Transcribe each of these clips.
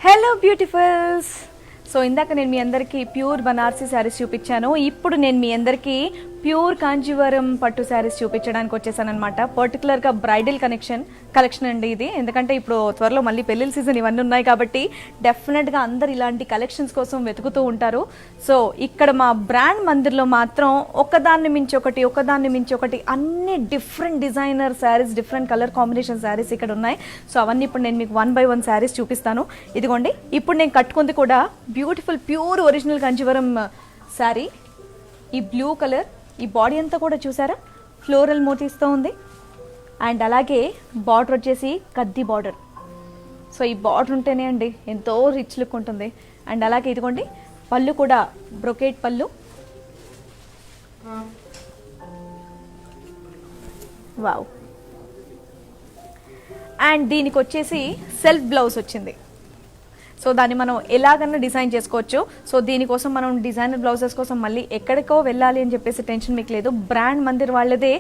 Hello beautifuls. So ఇందాక నేను మీ అందరికీ ప్యూర్ బనారసీ శారీస్ చూపించాను. ఇప్పుడు నేను మీ అందరికీ ప్యూర్ కాంజీవరం పట్టు శారీస్ చూపించడానికి వచ్చేసాను అనమాట. పర్టికులర్గా బ్రైడల్ కలెక్షన్ అండి ఇది. ఎందుకంటే ఇప్పుడు త్వరలో మళ్ళీ పెళ్ళిళ్ళ సీజన్ ఇవన్నీ ఉన్నాయి కాబట్టి డెఫినెట్గా అందరు ఇలాంటి కలెక్షన్స్ కోసం వెతుకుతూ ఉంటారు. సో ఇక్కడ మా బ్రాండ్ మందిర్లో మాత్రం ఒకదాన్ని మించి ఒకటి అన్ని different designer saris, different colour combination saris ఇక్కడ ఉన్నాయి. సో అవన్నీ ఇప్పుడు నేను మీకు 1 by 1 శారీస్ చూపిస్తాను. ఇదిగోండి, ఇప్పుడు నేను కట్టుకుంది కూడా beautiful pure original Kanjeevaram sari. ఈ బ్లూ కలర్, ఈ బాడీ అంతా కూడా చూసారా ఫ్లోరల్ మోటివ్స్తో ఉంది. అండ్ అలాగే బార్డర్ వచ్చేసి కద్ది బార్డర్. సో ఈ బార్డర్ ఉంటేనే అండి ఎంతో రిచ్ లుక్ ఉంటుంది. అండ్ అలాగే ఇదిగోండి పళ్ళు కూడా బ్రొకేట్ పళ్ళు. వావ్. అండ్ దీనికి వచ్చేసి సెల్ఫ్ బ్లౌజ్ వచ్చింది. సో దాన్ని మనం ఎలాగన్నా డిజైన్ చేసుకోవచ్చు. సో దీనికోసం మనం డిజైనర్ బ్లౌజెస్ కోసం మళ్ళీ ఎక్కడికో వెళ్ళాలి అని చెప్పేసి టెన్షన్ మీకు లేదు. బ్రాండ్ మందిర్ వాళ్ళదే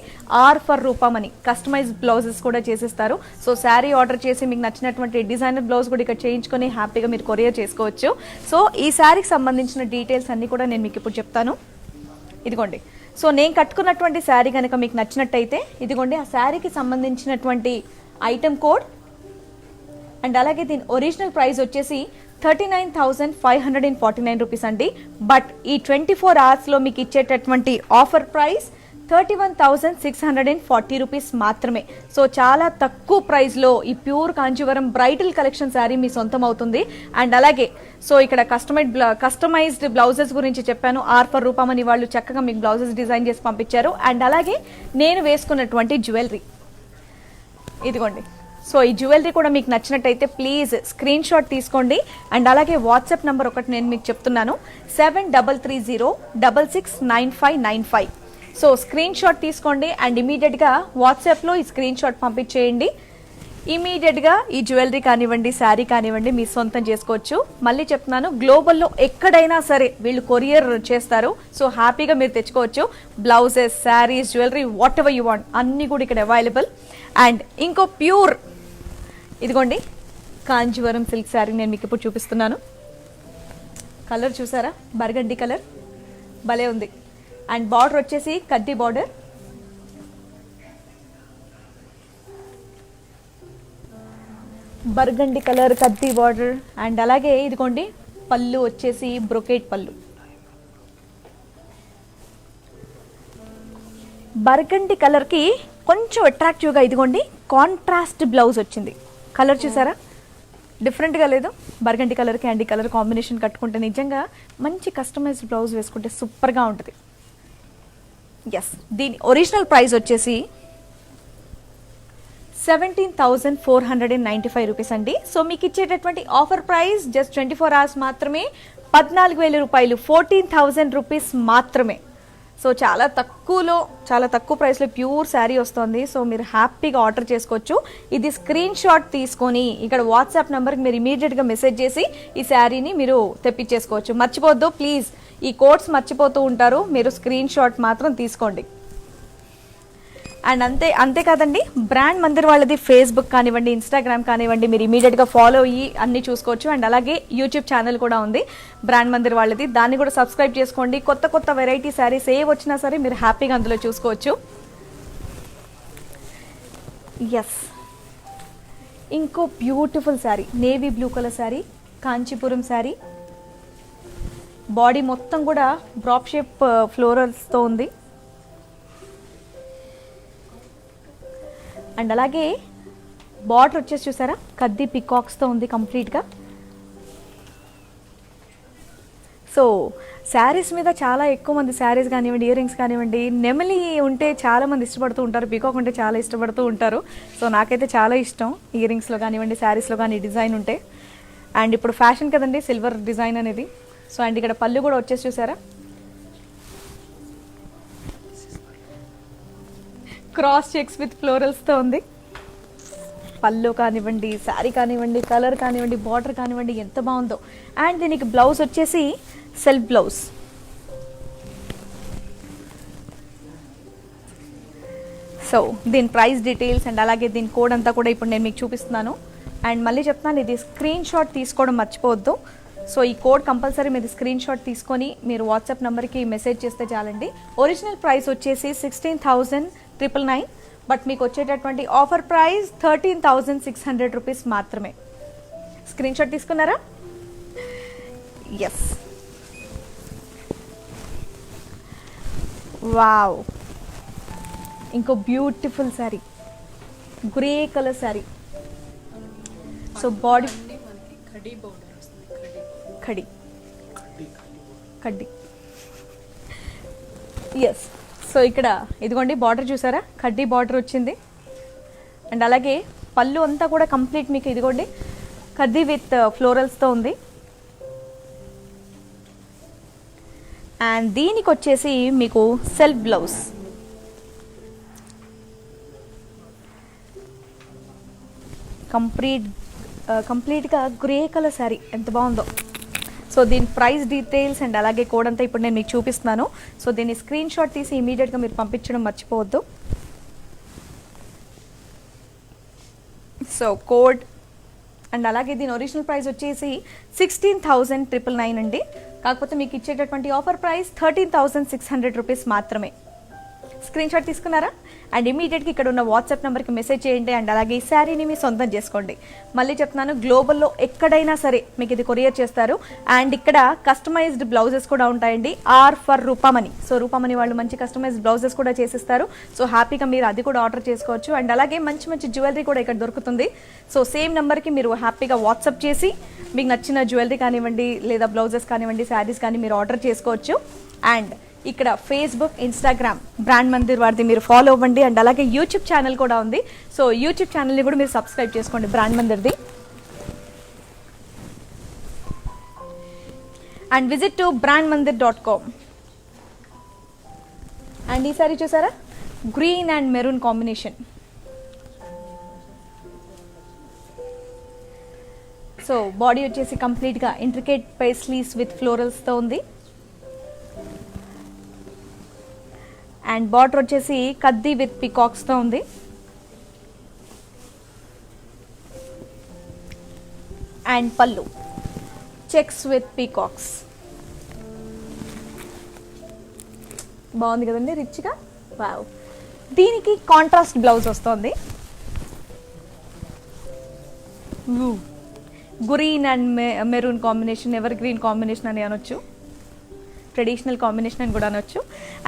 ఆర్ ఫర్ రూపమని కస్టమైజ్ బ్లౌజెస్ కూడా చేసిస్తారు. సో శారీ ఆర్డర్ చేసి మీకు నచ్చినటువంటి డిజైనర్ బ్లౌజ్ కూడా ఇక్కడ చేయించుకొని హ్యాపీగా మీరు కొరియర్ చేసుకోవచ్చు. సో ఈ శారీకి సంబంధించిన డీటెయిల్స్ అన్నీ కూడా నేను మీకు ఇప్పుడు చెప్తాను. ఇదిగోండి, సో నేను కట్టుకున్నటువంటి శారీ కనుక మీకు నచ్చినట్టయితే ఇదిగోండి ఆ శారీకి సంబంధించినటువంటి ఐటమ్ కోడ్. అండ్ అలాగే దీని ఒరిజినల్ ప్రైస్ వచ్చేసి 39,549 రూపీస్ అండి. బట్ ఈ 24 అవర్స్లో మీకు ఇచ్చేటటువంటి ఆఫర్ ప్రైస్ 31,640 రూపీస్ మాత్రమే. సో చాలా తక్కువ ప్రైస్లో ఈ pure Kanjeevaram bridal collection sari మీ సొంతం అవుతుంది. అండ్ అలాగే సో ఇక్కడ కస్టమైజ్డ్ బ్లౌజెస్ గురించి చెప్పాను. ఆర్ ఫర్ రూపమని వాళ్ళు చక్కగా మీకు బ్లౌజెస్ డిజైన్ చేసి పంపించారు. అండ్ అలాగే నేను వేసుకున్నటువంటి జ్యువెలరీ ఇదిగోండి. సో ఈ జ్యువెలరీ కూడా మీకు నచ్చినట్టయితే ప్లీజ్ స్క్రీన్ షాట్ తీసుకోండి. అండ్ అలాగే వాట్సాప్ నెంబర్ ఒకటి నేను మీకు చెప్తున్నాను, 7330669595. సో స్క్రీన్ షాట్ తీసుకోండి అండ్ ఇమీడియట్గా వాట్సాప్లో ఈ స్క్రీన్ షాట్ పంపించేయండి. ఇమీడియట్గా ఈ జ్యువెలరీ కానివ్వండి, శారీ కానివ్వండి మీ సొంతం చేసుకోవచ్చు. మళ్ళీ చెప్తున్నాను, గ్లోబల్లో ఎక్కడైనా సరే వీళ్ళు కొరియర్ చేస్తారు. సో హ్యాపీగా మీరు తెచ్చుకోవచ్చు. Blouses, saris, jewellery, what ever you want అన్నీ కూడా ఇక్కడ అవైలబుల్. అండ్ ఇంకో ప్యూర్ ఇదిగోండి కాంజీవరం సిల్క్ శారీ నేను మీకు ఇప్పుడు చూపిస్తున్నాను. కలర్ చూసారా, బర్గండి కలర్ భలే ఉంది. అండ్ బార్డర్ వచ్చేసి కడ్డీ బార్డర్. బర్గండి కలర్ కడ్డీ బార్డర్. అండ్ అలాగే ఇదిగోండి పళ్ళు వచ్చేసి బ్రొకేట్ పళ్ళు. బర్గండి కలర్కి కొంచెం అట్రాక్టివ్గా ఇదిగోండి కాంట్రాస్ట్ బ్లౌజ్ వచ్చింది. కలర్ చూసారా డిఫరెంట్గా లేదు. బర్గండి కలర్కి అండ్ ఈ కలర్ కాంబినేషన్ కట్టుకుంటే నిజంగా మంచి కస్టమైజ్డ్ బ్లౌజ్ వేసుకుంటే సూపర్గా ఉంటుంది. ఎస్, దీని ఒరిజినల్ ప్రైస్ వచ్చేసి 17,495 రూపీస్ అండి. సో మీకు ఇచ్చేటటువంటి ఆఫర్ ప్రైస్ జస్ట్ 24 అవర్స్ మాత్రమే, 14,000 రూపాయలు, 14,000 రూపీస్ మాత్రమే. సో చాలా తక్కువ ప్రైస్లో ప్యూర్ శారీ వస్తుంది. సో మీరు హ్యాపీగా ఆర్డర్ చేసుకోవచ్చు. ఇది స్క్రీన్ షాట్ తీసుకొని ఇక్కడ వాట్సాప్ నెంబర్కి మీరు ఇమీడియట్గా మెసేజ్ చేసి ఈ శారీని మీరు తెప్పించేసుకోవచ్చు. మర్చిపోద్దు ప్లీజ్, ఈ కోడ్స్ మర్చిపోతూ ఉంటారు, మీరు స్క్రీన్ షాట్ మాత్రం తీసుకోండి. అండ్ అంతే కాదండి, బ్రాండ్ మందిర్ వాళ్ళది ఫేస్బుక్ కానివ్వండి, ఇన్స్టాగ్రామ్ కానివ్వండి, మీరు ఇమీడియట్గా ఫాలో అయ్యి అన్ని చూసుకోవచ్చు. అండ్ అలాగే యూట్యూబ్ ఛానల్ కూడా ఉంది బ్రాండ్ మందిర్ వాళ్ళది, దాన్ని కూడా సబ్స్క్రైబ్ చేసుకోండి. కొత్త వెరైటీ శారీస్ ఏ వచ్చినా సరే మీరు హ్యాపీగా అందులో చూసుకోవచ్చు. ఎస్, ఇంకో beautiful sari, navy blue colour sari, Kanchipuram sari. Body మొత్తం కూడా డ్రాప్ షేప్ ఫ్లోరల్స్తో ఉంది. అండ్ అలాగే బార్డర్ వచ్చేసి చూసారా కద్ది పికాక్స్తో ఉంది కంప్లీట్గా. సో శారీస్ మీద చాలా ఎక్కువ మంది శారీస్ కానివ్వండి, ఇయర్ రింగ్స్ కానివ్వండి, నెమలి ఉంటే చాలా మంది ఇష్టపడుతూ ఉంటారు, పీకాక్ ఉంటే చాలా ఇష్టపడుతూ ఉంటారు. సో నాకైతే చాలా ఇష్టం ఇయర్ రింగ్స్లో కానివ్వండి, శారీస్లో కానీ డిజైన్ ఉంటే. అండ్ ఇప్పుడు ఫ్యాషన్ కదండి సిల్వర్ డిజైన్ అనేది. సో అండ్ ఇక్కడ పళ్ళు కూడా వచ్చేసి చూసారా క్రాస్ చెక్స్ విత్ ఫ్లోరల్స్తో ఉంది. పళ్ళు కానివ్వండి, శారీ కానివ్వండి, కలర్ కానివ్వండి, బార్డర్ కానివ్వండి ఎంత బాగుందో. అండ్ దీనికి బ్లౌజ్ వచ్చేసి సెల్ఫ్ బ్లౌజ్. సో దీని ప్రైస్ డీటెయిల్స్ అండ్ అలాగే దీని కోడ్ అంతా కూడా ఇప్పుడు నేను మీకు చూపిస్తున్నాను. అండ్ మళ్ళీ చెప్తున్నాను, ఇది స్క్రీన్ షాట్ తీసుకోవడం మర్చిపోవద్దు. సో ఈ కోడ్ కంపల్సరీ మీరు స్క్రీన్ షాట్ తీసుకొని మీరు వాట్సాప్ నెంబర్కి మెసేజ్ చేస్తే చాలండి. ఒరిజినల్ ప్రైస్ వచ్చేసి 16,999, బట్ మీకు వచ్చేటటువంటి ఆఫర్ ప్రైస్ 13,600 రూపీస్ మాత్రమే. స్క్రీన్ షాట్ తీసుకున్నారా? ఎస్. వావ్, ఇంకో beautiful sari, grey colour sari. So body కడ్డీ ఎస్. సో ఇక్కడ ఇదిగోండి బార్డర్ చూసారా, కడ్డీ బార్డర్ వచ్చింది. అండ్ అలాగే పళ్ళు అంతా కూడా కంప్లీట్ మీకు ఇదిగోండి కడ్డీ విత్ ఫ్లోరల్స్తో ఉంది. అండ్ దీనికి వచ్చేసి మీకు సెల్ఫ్ బ్లౌజ్. కంప్లీట్గా గ్రే కలర్ శారీ ఎంత బాగుందో. సో దీని ప్రైస్ డీటెయిల్స్ అండ్ అలాగే కోడ్ అంతా ఇప్పుడు నేను మీకు చూపిస్తున్నాను. సో దీన్ని స్క్రీన్ షాట్ తీసి ఇమీడియట్గా మీరు పంపించడం మర్చిపోవద్దు. సో కోడ్ అండ్ అలాగే దీని ఒరిజినల్ ప్రైస్ వచ్చేసి 16,999 అండి. కాకపోతే మీకు ఇచ్చేటటువంటి ఆఫర్ ప్రైస్ 13,600 రూపీస్ మాత్రమే. స్క్రీన్ షాట్ తీసుకున్నారా? అండ్ ఇమీడియట్గా ఇక్కడ ఉన్న వాట్సాప్ నెంబర్కి మెసేజ్ చేయండి. అండ్ అలాగే ఈ శారీని మీ సొంతం చేసుకోండి. మళ్ళీ చెప్తున్నాను, గ్లోబల్లో ఎక్కడైనా సరే మీకు ఇది కొరియర్ చేస్తారు. అండ్ ఇక్కడ కస్టమైజ్డ్ బ్లౌజెస్ కూడా ఉంటాయండి. R for Rupamani. So Rupamani వాళ్ళు మంచి కస్టమైజ్డ్ బ్లౌజెస్ కూడా చేసిస్తారు. సో హ్యాపీగా మీరు అది కూడా ఆర్డర్ చేసుకోవచ్చు. అండ్ అలాగే మంచి మంచి జ్యువెలరీ కూడా ఇక్కడ దొరుకుతుంది. సో సేమ్ నెంబర్కి మీరు హ్యాపీగా వాట్సాప్ చేసి మీకు నచ్చిన జ్యువెలరీ కానివ్వండి, లేదా బ్లౌజెస్ కానివ్వండి, శారీస్ కానీ మీరు ఆర్డర్ చేసుకోవచ్చు. అండ్ ఇక్కడ ఫేస్బుక్, ఇన్స్టాగ్రామ్ బ్రాండ్ మందిర్ వారిది మీరు ఫాలో అవ్వండి. అండ్ అలాగే యూట్యూబ్ ఛానల్ కూడా ఉంది. సో యూట్యూబ్ ఛానల్ని కూడా మీరు సబ్స్క్రైబ్ చేసుకోండి బ్రాండ్ మందిర్ది. And visit to brandmandir.com. And ఈసారి చూసారా, green and maroon combination. So body వచ్చేసి కంప్లీట్గా ఇంట్రికేట్ పేస్లీస్ విత్ ఫ్లోరల్స్తో ఉంది. అండ్ బార్డర్ వచ్చేసి కద్దీ విత్ పికాక్స్తో ఉంది. అండ్ పళ్ళు చెక్స్ విత్ పీకాక్స్. బాగుంది కదండి, రిచ్గా. వావ్. దీనికి కాంట్రాస్ట్ బ్లౌజ్ వస్తుంది. Green and maroon combination, ever green combination అని అనొచ్చు, ట్రెడిషనల్ కాంబినేషన్ అని కూడా అనొచ్చు.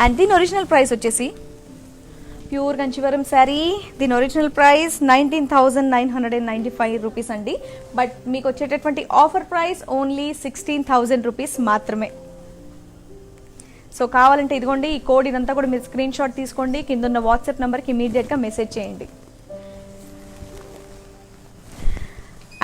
అండ్ దీని ఒరిజినల్ ప్రైస్ వచ్చేసి ప్యూర్ కంచివరం శారీ. దీని ఒరిజినల్ ప్రైస్ 19,995 రూపీస్ అండి. బట్ మీకు వచ్చేటటువంటి ఆఫర్ ప్రైస్ ఓన్లీ 16,000 రూపీస్ మాత్రమే. సో కావాలంటే ఇదిగోండి ఈ కోడ్, ఇదంతా కూడా మీరు స్క్రీన్ షాట్ తీసుకోండి. కింద ఉన్న వాట్సాప్ నెంబర్కి ఇమీడియట్గా మెసేజ్ చేయండి.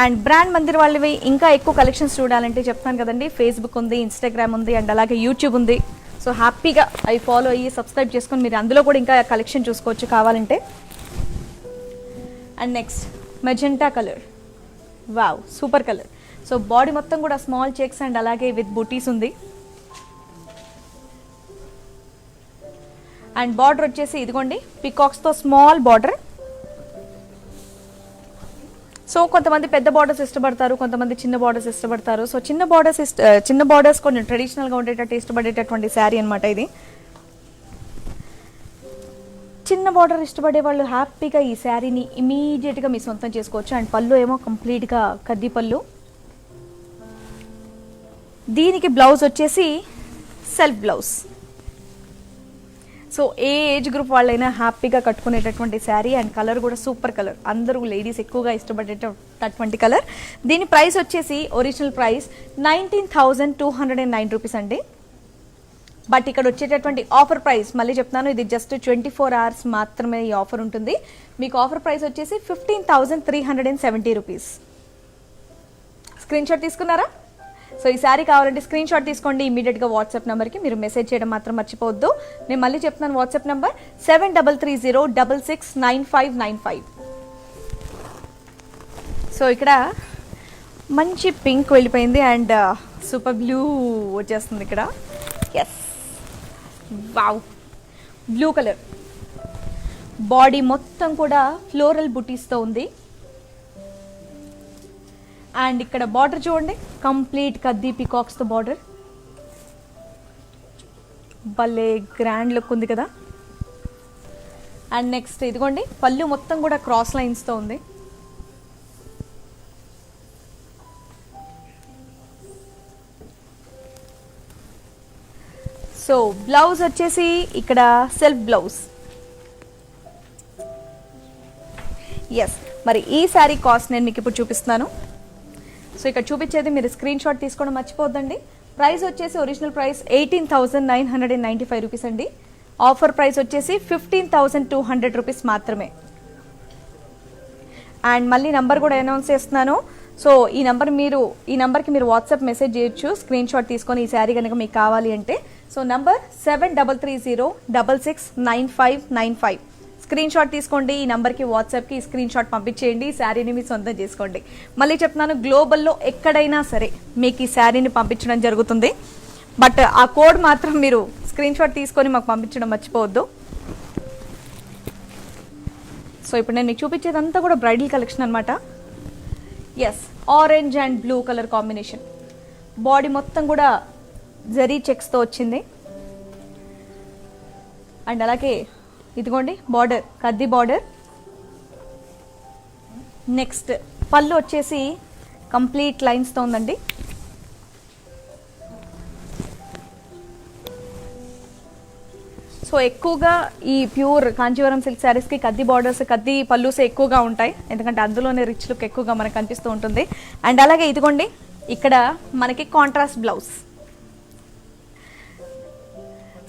అండ్ బ్రాండ్ మందిర్ వాళ్ళవి ఇంకా ఎక్కువ కలెక్షన్స్ చూడాలంటే చెప్తాను కదండి, ఫేస్బుక్ ఉంది, ఇన్స్టాగ్రామ్ ఉంది, అండ్ అలాగే యూట్యూబ్ ఉంది. సో హ్యాపీగా అవి ఫాలో అయ్యి సబ్స్క్రైబ్ చేసుకొని మీరు అందులో కూడా ఇంకా కలెక్షన్ చూసుకోవచ్చు కావాలంటే. And next magenta colour. Wow, super colour. So body మొత్తం కూడా స్మాల్ చెక్స్ అండ్ అలాగే విత్ బూటీస్ ఉంది. అండ్ బార్డర్ వచ్చేసి ఇదిగోండి పికాక్స్తో స్మాల్ బార్డర్. సో కొంతమంది పెద్ద బార్డర్స్ ఇష్టపడతారు, కొంతమంది చిన్న బార్డర్స్ ఇష్టపడతారు. సో చిన్న బార్డర్స్ కొంచెం ట్రెడిషనల్గా ఉండేటట్టు ఇష్టపడేటటువంటి శారీ అనమాట ఇది. చిన్న బార్డర్ ఇష్టపడే వాళ్ళు హ్యాపీగా ఈ శారీని ఇమీడియట్గా మీ సొంతం చేసుకోవచ్చు. అండ్ పళ్ళు ఏమో కంప్లీట్గా కద్దీ పళ్ళు. దీనికి బ్లౌజ్ వచ్చేసి సెల్ఫ్ బ్లౌజ్. సో ఏ ఏజ్ గ్రూప్ వాళ్ళైనా హ్యాపీగా కట్టుకునేటటువంటి శారీ. అండ్ కలర్ కూడా సూపర్ కలర్, అందరూ లేడీస్ ఎక్కువగా ఇష్టపడేటటువంటి కలర్. దీని ప్రైస్ వచ్చేసి ఒరిజినల్ ప్రైస్ 19,209 రూపీస్ అండి. బట్ ఇక్కడ వచ్చేటటువంటి ఆఫర్ ప్రైస్ మళ్ళీ చెప్తాను, ఇది జస్ట్ 24 hours మాత్రమే ఈ ఆఫర్ ఉంటుంది. మీకు ఆఫర్ ప్రైస్ వచ్చేసి 15,370 రూపీస్. స్క్రీన్ షాట్ తీసుకున్నారా? సో ఈ శారీ కావాలంటే స్క్రీన్ షాట్ తీసుకోండి. ఇమీడియట్గా వాట్సాప్ నెంబర్కి మీరు మెసేజ్ చేయడం మాత్రం మర్చిపోవద్దు. నేను మళ్ళీ చెప్తున్నాను, వాట్సాప్ నెంబర్ 7330669595. సో ఇక్కడ మంచి పింక్ వెళ్ళిపోయింది అండ్ సూపర్ బ్లూ వచ్చేస్తుంది ఇక్కడ. Yes, wow, blue colour. Body మొత్తం కూడా ఫ్లోరల్ బుటీస్తో ఉంది. అండ్ ఇక్కడ బార్డర్ చూడండి, కంప్లీట్ కద్దీ పికాక్స్తో బార్డర్. భలే గ్రాండ్ లుక్ ఉంది కదా. అండ్ నెక్స్ట్ ఇదిగోండి, పళ్ళు మొత్తం కూడా క్రాస్ లైన్స్తో ఉంది. సో బ్లౌజ్ వచ్చేసి ఇక్కడ సెల్ఫ్ బ్లౌజ్. ఎస్, మరి ఈ శారీ కాస్ట్ నేను మీకు ఇప్పుడు చూపిస్తున్నాను. సో ఇక్కడ చూపించేది మీరు స్క్రీన్ షాట్ తీసుకోవడం మర్చిపోద్దండి. ప్రైస్ వచ్చేసి ఒరిజినల్ ప్రైస్ 18,995 రూపీస్ అండి. ఆఫర్ ప్రైస్ వచ్చేసి 15,200 రూపీస్ మాత్రమే. అండ్ మళ్ళీ నంబర్ కూడా అనౌన్స్ చేస్తున్నాను. సో ఈ నంబర్కి మీరు వాట్సాప్ మెసేజ్ చేయొచ్చు స్క్రీన్ షాట్ తీసుకొని ఈ శారీ కనుక మీకు కావాలి అంటే. So number 7330669595. స్క్రీన్ షాట్ తీసుకోండి, ఈ నంబర్కి వాట్సాప్కి స్క్రీన్ షాట్ పంపించేయండి, ఈ శారీని మీ సొంతం చేసుకోండి. మళ్ళీ చెప్తున్నాను, గ్లోబల్లో ఎక్కడైనా సరే మీకు ఈ శారీని పంపించడం జరుగుతుంది. బట్ ఆ కోడ్ మాత్రం మీరు స్క్రీన్ షాట్ తీసుకొని మాకు పంపించడం మర్చిపోవద్దు. సో ఇప్పుడు నేను మీకు చూపించేదంతా కూడా బ్రైడల్ కలెక్షన్ అనమాట. Yes, orange and blue colour combination. Body మొత్తం కూడా జరీ చెక్స్తో వచ్చింది. అండ్ అలాగే ఇదిగోండి బార్డర్, కద్ది బార్డర్. నెక్స్ట్ పళ్ళు వచ్చేసి కంప్లీట్ లైన్స్తో ఉందండి. సో ఎక్కువగా ఈ ప్యూర్ కాంచీవరం సిల్క్ శారీస్కి కద్ది బార్డర్స్, కద్ది పళ్ళుసే ఎక్కువగా ఉంటాయి, ఎందుకంటే అందులోనే రిచ్ లుక్ ఎక్కువగా మనకు కనిపిస్తూ ఉంటుంది. అండ్ అలాగే ఇదిగోండి, ఇక్కడ మనకి కాంట్రాస్ట్ బ్లౌజ్.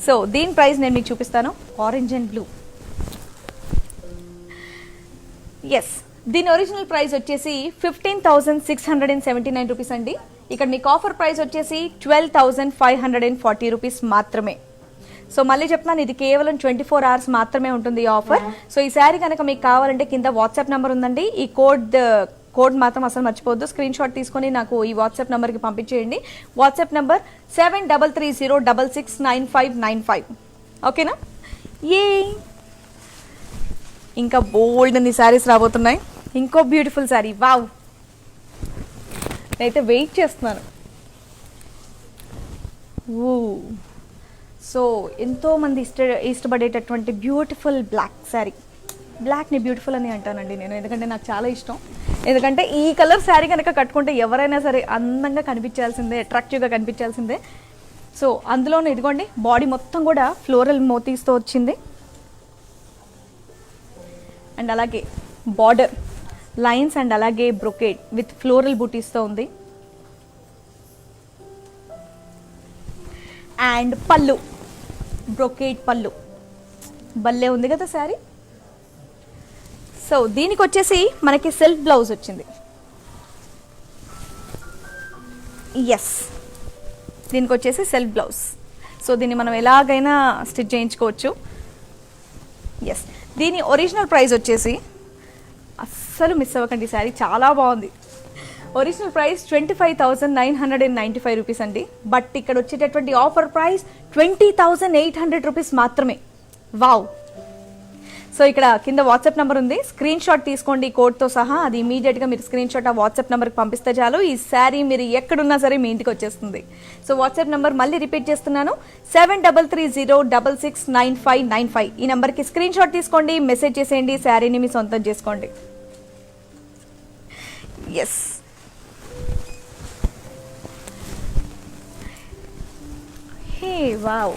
సో దీని ప్రైస్ నేను మీకు చూపిస్తాను, ఆరెంజ్ అండ్ బ్లూ. ఎస్, దీని ఒరిజినల్ ప్రైస్ వచ్చేసి 15,679 రూపీస్ అండి. ఇక్కడ మీకు ఆఫర్ ప్రైస్ వచ్చేసి 12,540 రూపీస్ మాత్రమే. సో మళ్ళీ చెప్తున్నాను, ఇది కేవలం 24 hours మాత్రమే ఉంటుంది ఈ ఆఫర్. సో ఈ శారీ కనుక మీకు కావాలంటే కింద వాట్సాప్ నెంబర్ ఉందండి, ఈ కోడ్ మాత్రం అసలు మర్చిపోవద్దు. స్క్రీన్ షాట్ తీసుకొని నాకు ఈ వాట్సాప్ నెంబర్కి పంపించేయండి. WhatsApp number 7330669595. ఓకేనా? ఏ ఇంకా బోల్డ్ అన్ని శారీస్ రాబోతున్నాయి. ఇంకో బ్యూటిఫుల్ శారీ, వావ్, నేనైతే వెయిట్ చేస్తున్నాను. ఓ, సో ఎంతోమంది ఇష్టపడేటటువంటి బ్యూటిఫుల్ బ్లాక్ శారీ. బ్లాక్ని బ్యూటిఫుల్ అని అంటానండి నేను, ఎందుకంటే నాకు చాలా ఇష్టం. ఎందుకంటే ఈ కలర్ శారీ కనుక కట్టుకుంటే ఎవరైనా సరే అందంగా కనిపించాల్సిందే, అట్రాక్టివ్గా కనిపించాల్సిందే. సో అందులోనే ఇదిగోండి, బాడీ మొత్తం కూడా ఫ్లోరల్ మోతీస్తో వచ్చింది. అండ్ అలాగే బార్డర్ లైన్స్ అండ్ అలాగే బ్రొకేడ్ విత్ ఫ్లోరల్ బూటీస్తో ఉంది. అండ్ పళ్ళు, బ్రొకేడ్ పళ్ళు, భలే ఉంది కదా శారీ. సో దీనికి వచ్చేసి మనకి సెల్ఫ్ బ్లౌజ్ వచ్చింది. ఎస్, దీనికి వచ్చేసి సెల్ఫ్ బ్లౌజ్. సో దీన్ని మనం ఎలాగైనా స్టిచ్ చేయించుకోవచ్చు. ఎస్, దీని ఒరిజినల్ ప్రైస్ వచ్చేసి, అస్సలు మిస్ అవ్వకండి, శారీ చాలా బాగుంది. ఒరిజినల్ ప్రైస్ 25,995 రూపీస్ అండి. బట్ ఇక్కడ వచ్చేటటువంటి ఆఫర్ ప్రైస్ 20,800 రూపీస్ మాత్రమే. వావ్. సో ఇక్కడ కింద వాట్సాప్ నెంబర్ ఉంది, స్క్రీన్ షాట్ తీసుకోండి కోడ్తో సహా. అది ఇమీడియట్గా మీరు స్క్రీన్ షాట్ ఆ వాట్సాప్ నెంబర్కి పంపిస్తే చాలు, ఈ శారీ మీరు ఎక్కడున్నా సరే మీ ఇంటికి వచ్చేస్తుంది. సో వాట్సాప్ నెంబర్ మళ్ళీ రిపీట్ చేస్తున్నాను, 7330669595. ఈ నెంబర్కి స్క్రీన్ షాట్ తీసుకోండి, మెసేజ్ చేసేయండి, శారీని మీ సొంతం చేసుకోండి. ఎస్, హే వావ్,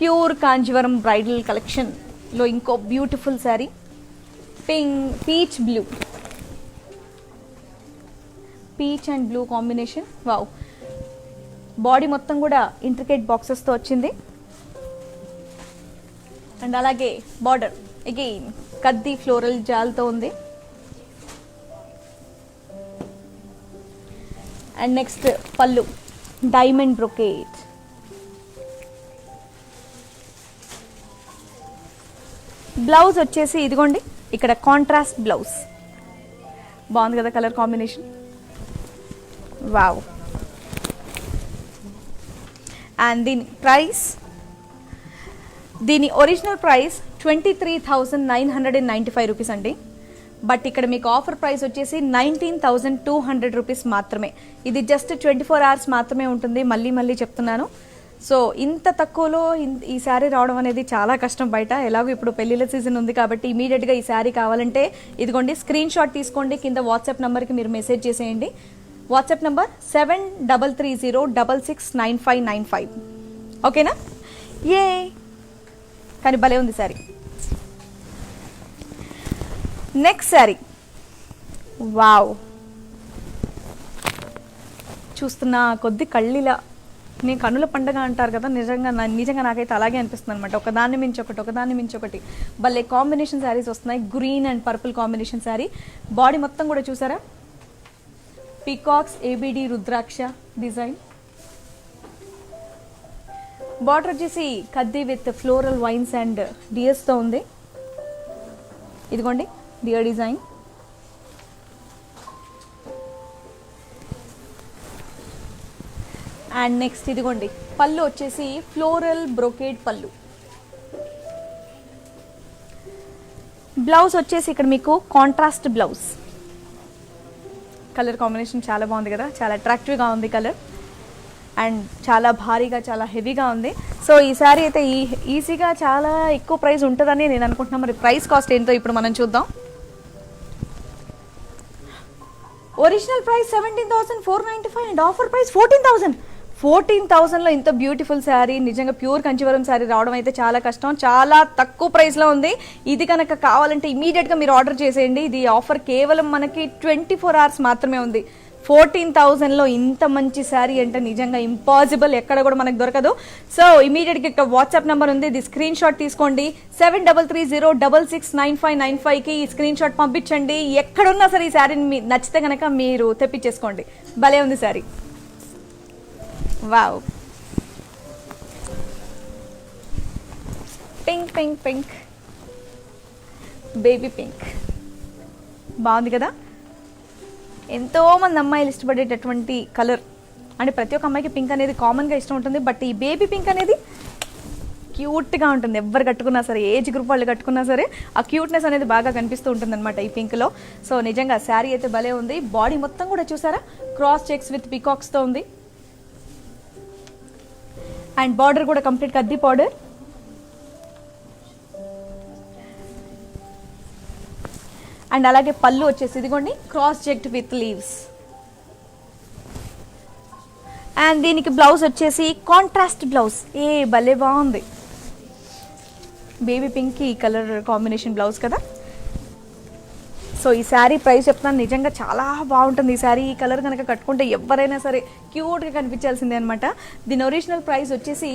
ప్యూర్ కాంజీవరం బ్రైడల్ కలెక్షన్లో ఇంకో beautiful sari, peach blue, peach and blue combination. Wow, body మొత్తం కూడా ఇంట్రికేట్ బాక్సెస్తో వచ్చింది. అండ్ అలాగే బార్డర్ అగైన్ కద్ది ఫ్లోరల్ జాల్తో ఉంది. అండ్ నెక్స్ట్ పళ్ళు డైమండ్ బ్రొకేట్. బ్లౌజ్ వచ్చేసి ఇదిగోండి, ఇక్కడ కాంట్రాస్ట్ బ్లౌజ్. బాగుంది కదా కలర్ కాంబినేషన్, వావ్. అండ్ దీని ప్రైస్ దీని ఒరిజినల్ ప్రైస్ 23,995 రూపీస్ అండి. బట్ ఇక్కడ మీకు ఆఫర్ ప్రైస్ వచ్చేసి 19,200 రూపీస్ మాత్రమే. ఇది జస్ట్ 24 అవర్స్ మాత్రమే ఉంటుంది. మళ్ళీ చెప్తున్నాను. సో ఇంత తక్కువలో ఈ శారీ రావడం అనేది చాలా కష్టం బయట. ఎలాగో ఇప్పుడు పెళ్లిళ్ళ సీజన్ ఉంది కాబట్టి ఇమీడియట్గా ఈ శారీ కావాలంటే ఇదిగోండి స్క్రీన్ షాట్ తీసుకోండి. కింద వాట్సాప్ నెంబర్కి మీరు మెసేజ్ చేసేయండి. WhatsApp number 7330669595. ఓకేనా? ఏ కానీ భలే ఉంది శారీ. నెక్స్ట్ శారీ, వావ్, చూస్తున్న కొద్ది కళ్ళిలా, నేను కన్నుల పండగ అంటారు కదా, నిజంగా నాకైతే అలాగే అనిపిస్తుంది అనమాట. ఒకదాన్ని మించి ఒకటి భలే కాంబినేషన్ శారీస్ వస్తున్నాయి. Green and purple combination sari. Body మొత్తం కూడా చూసారా, పీకాక్స్ ఏబిడి రుద్రాక్ష డిజైన్. బార్డర్ వచ్చేసి కద్ది విత్ ఫ్లోరల్ వైన్స్ అండ్ డియర్స్తో ఉంది. ఇదిగోండి డియర్ డిజైన్. అండ్ నెక్స్ట్ ఇదిగోండి పళ్ళు వచ్చేసి ఫ్లోరల్ బ్రోకేడ్ పళ్ళు. బ్లౌజ్ వచ్చేసి ఇక్కడ మీకు కాంట్రాస్ట్ బ్లౌజ్. కలర్ కాంబినేషన్ చాలా బాగుంది కదా, చాలా అట్రాక్టివ్గా ఉంది కలర్ అండ్ చాలా భారీగా చాలా హెవీగా ఉంది. సో ఈ శారీ అయితే ఈజీగా చాలా ఎక్కువ ప్రైస్ ఉంటుందని నేను అనుకుంటున్నాను. మరి ప్రైస్ కాస్ట్ ఏంటో ఇప్పుడు మనం చూద్దాం. Original price 17,495 and offer price 14,000లో ఇంత బ్యూటిఫుల్ శారీ, నిజంగా ప్యూర్ కంచివరం శారీ రావడం అయితే చాలా కష్టం. చాలా తక్కువ ప్రైస్లో ఉంది. ఇది కనుక కావాలంటే ఇమీడియట్గా మీరు ఆర్డర్ చేసేయండి. ఇది ఆఫర్ కేవలం మనకి 24 అవర్స్ మాత్రమే ఉంది. 14,000లో ఇంత మంచి శారీ అంటే నిజంగా ఇంపాసిబుల్, ఎక్కడ కూడా మనకు దొరకదు. సో ఇమీడియట్గా ఇక్కడ వాట్సాప్ నెంబర్ ఉంది, ఇది స్క్రీన్ షాట్ తీసుకోండి. 7330669595కి ఈ స్క్రీన్ షాట్ పంపించండి. ఎక్కడున్నా సరే ఈ శారీని నచ్చితే కనుక మీరు తెప్పించేసుకోండి. భలే ఉంది sari. Wow, pink pink pink baby pink బాగుంది కదా. ఎంతోమంది అమ్మాయిలు ఇష్టపడేటటువంటి కలర్. అంటే ప్రతి ఒక్క అమ్మాయికి పింక్ అనేది కామన్గా ఇష్టం ఉంటుంది. బట్ ఈ బేబీ పింక్ అనేది క్యూట్గా ఉంటుంది. ఎవరు కట్టుకున్నా సరే, ఏజ్ గ్రూప్ వాళ్ళు కట్టుకున్నా సరే ఆ క్యూట్నెస్ అనేది బాగా కనిపిస్తూ ఉంటుంది అనమాట ఈ పింక్లో. సో నిజంగా శారీ అయితే భలే ఉంది. బాడీ మొత్తం కూడా చూసారా, క్రాస్ చెక్స్ విత్ పీకాక్స్తో ఉంది. అండ్ బార్డర్ కూడా కంప్లీట్ కద్ది బార్డర్. అండ్ అలాగే పళ్ళు వచ్చేసి ఇదిగోండి cross checked with leaves. And దీనికి బ్లౌజ్ వచ్చేసి కాంట్రాస్ట్ బ్లౌజ్. భలే బాగుంది. బేబీ పింక్ ఈ కలర్ కాంబినేషన్ బ్లౌజ్ కదా. సో ఈ శారీ ప్రైస్ చెప్తాను, నిజంగా చాలా బాగుంటుంది ఈ శారీ. ఈ కలర్ కనుక కట్టుకుంటే ఎవరైనా సరే క్యూట్గా కనిపించాల్సిందే అనమాట. దీని ఒరిజినల్ ప్రైస్ వచ్చేసి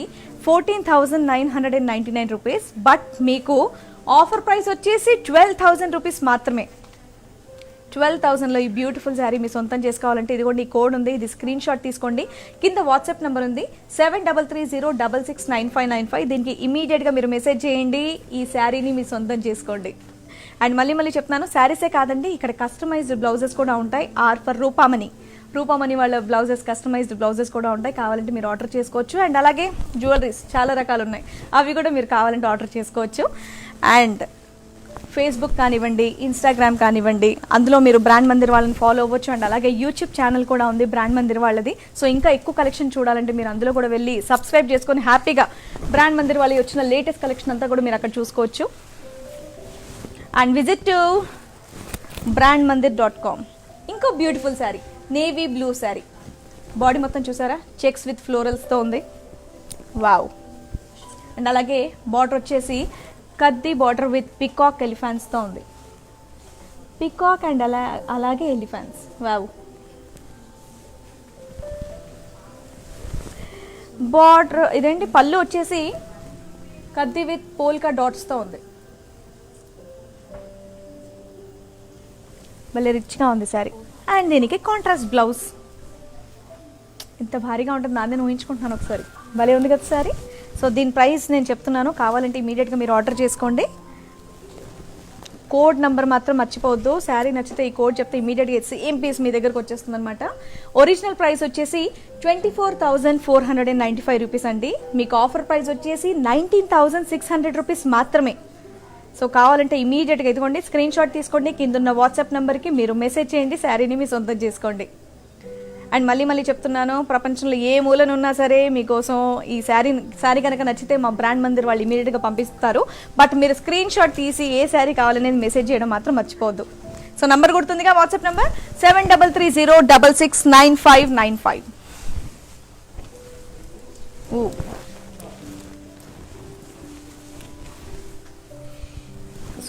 14,999 రూపీస్. బట్ మీకు ఆఫర్ ప్రైస్ వచ్చేసి 12,000 రూపీస్ మాత్రమే. 12,000లో ఈ బ్యూటిఫుల్ శారీ మీ సొంతం చేసుకోవాలంటే ఇదిగోండి ఈ కోడ్ ఉంది, ఇది స్క్రీన్ షాట్ తీసుకోండి. కింద వాట్సాప్ నెంబర్ ఉంది 7330669595. దీనికి ఇమీడియట్గా మీరు మెసేజ్ చేయండి. ఈ శారీని మీ సొంతం చేసుకోండి. అండ్ మళ్ళీ చెప్తున్నాను, శారీసే కాదండి, ఇక్కడ కస్టమైజ్డ్ బ్లౌజెస్ కూడా ఉంటాయి. ఆర్ ఫర్ రూపామణి వాళ్ళ బ్లౌజెస్, కస్టమైజ్డ్ బ్లౌజెస్ కూడా ఉంటాయి. కావాలంటే మీరు ఆర్డర్ చేసుకోవచ్చు. అండ్ అలాగే జ్యువెలరీస్ చాలా రకాలు ఉన్నాయి, అవి కూడా మీరు కావాలంటే ఆర్డర్ చేసుకోవచ్చు. అండ్ ఫేస్బుక్ కానివ్వండి, ఇన్స్టాగ్రామ్ కానివ్వండి, అందులో మీరు బ్రాండ్ మందిర్ వాళ్ళని ఫాలో అవ్వచ్చు. అండ్ అలాగే యూట్యూబ్ ఛానల్ కూడా ఉంది బ్రాండ్ మందిర్ వాళ్ళది. సో ఇంకా ఎక్కువ కలెక్షన్ చూడాలంటే మీరు అందులో కూడా వెళ్ళి సబ్స్క్రైబ్ చేసుకొని హ్యాపీగా బ్రాండ్ మందిర్ వాళ్ళు వచ్చిన లేటెస్ట్ కలెక్షన్ అంతా కూడా మీరు అక్కడ చూసుకోవచ్చు. And visit to brandmandir.com. ఇంకో beautiful sari, navy blue sari. Body మొత్తం చూసారా, చెక్స్ విత్ ఫ్లోరల్స్తో ఉంది. వావ్. అండ్ అలాగే బార్డర్ వచ్చేసి కద్ది బార్డర్ విత్ పికాక్ ఎలిఫాంట్స్తో ఉంది. పికాక్ అండ్ అలాగే ఎలిఫాంట్స్. వావ్. బార్డర్ ఇదేంటి, పళ్ళు వచ్చేసి కద్ది విత్ పోల్కా డాట్స్తో ఉంది. భలే రిచ్గా ఉంది శారీ. అండ్ దీనికి కాంట్రాస్ట్ బ్లౌజ్. ఇంత భారీగా ఉంటుంది, నాదే ఊహించుకుంటున్నాను ఒకసారి. భలే ఉంది కదా శారీ. సో దీని ప్రైస్ నేను చెప్తున్నాను, కావాలంటే ఇమీడియట్గా మీరు ఆర్డర్ చేసుకోండి. కోడ్ నెంబర్ మాత్రం మర్చిపోవద్దు. శారీ నచ్చితే ఈ కోడ్ చెప్తే ఇమీడియట్గా సేమ్ పీస్ మీ దగ్గరకు వచ్చేస్తుంది అనమాట. ఒరిజినల్ ప్రైస్ వచ్చేసి 24,495 రూపీస్ అండి. మీకు ఆఫర్ ప్రైస్ వచ్చేసి 19,600 రూపీస్ మాత్రమే. సో కావాలంటే ఇమీడియట్గా ఇదిగోండి, స్క్రీన్ షాట్ తీసుకోండి, కింద ఉన్న వాట్సాప్ నెంబర్కి మీరు మెసేజ్ చేయండి, శారీని మీ సొంతం చేసుకోండి. అండ్ మళ్ళీ చెప్తున్నాను, ప్రపంచంలో ఏ మూలన ఉన్నా సరే మీకోసం ఈ శారీ కనుక నచ్చితే మా బ్రాండ్ మందిర్ వాళ్ళు ఇమీడియట్గా పంపిస్తారు. బట్ మీరు స్క్రీన్ షాట్ తీసి ఏ శారీ కావాలనేది మెసేజ్ చేయడం మాత్రం మర్చిపోవద్దు. సో నంబర్ గుర్తుందిగా, వాట్సాప్ నెంబర్ 7330669595.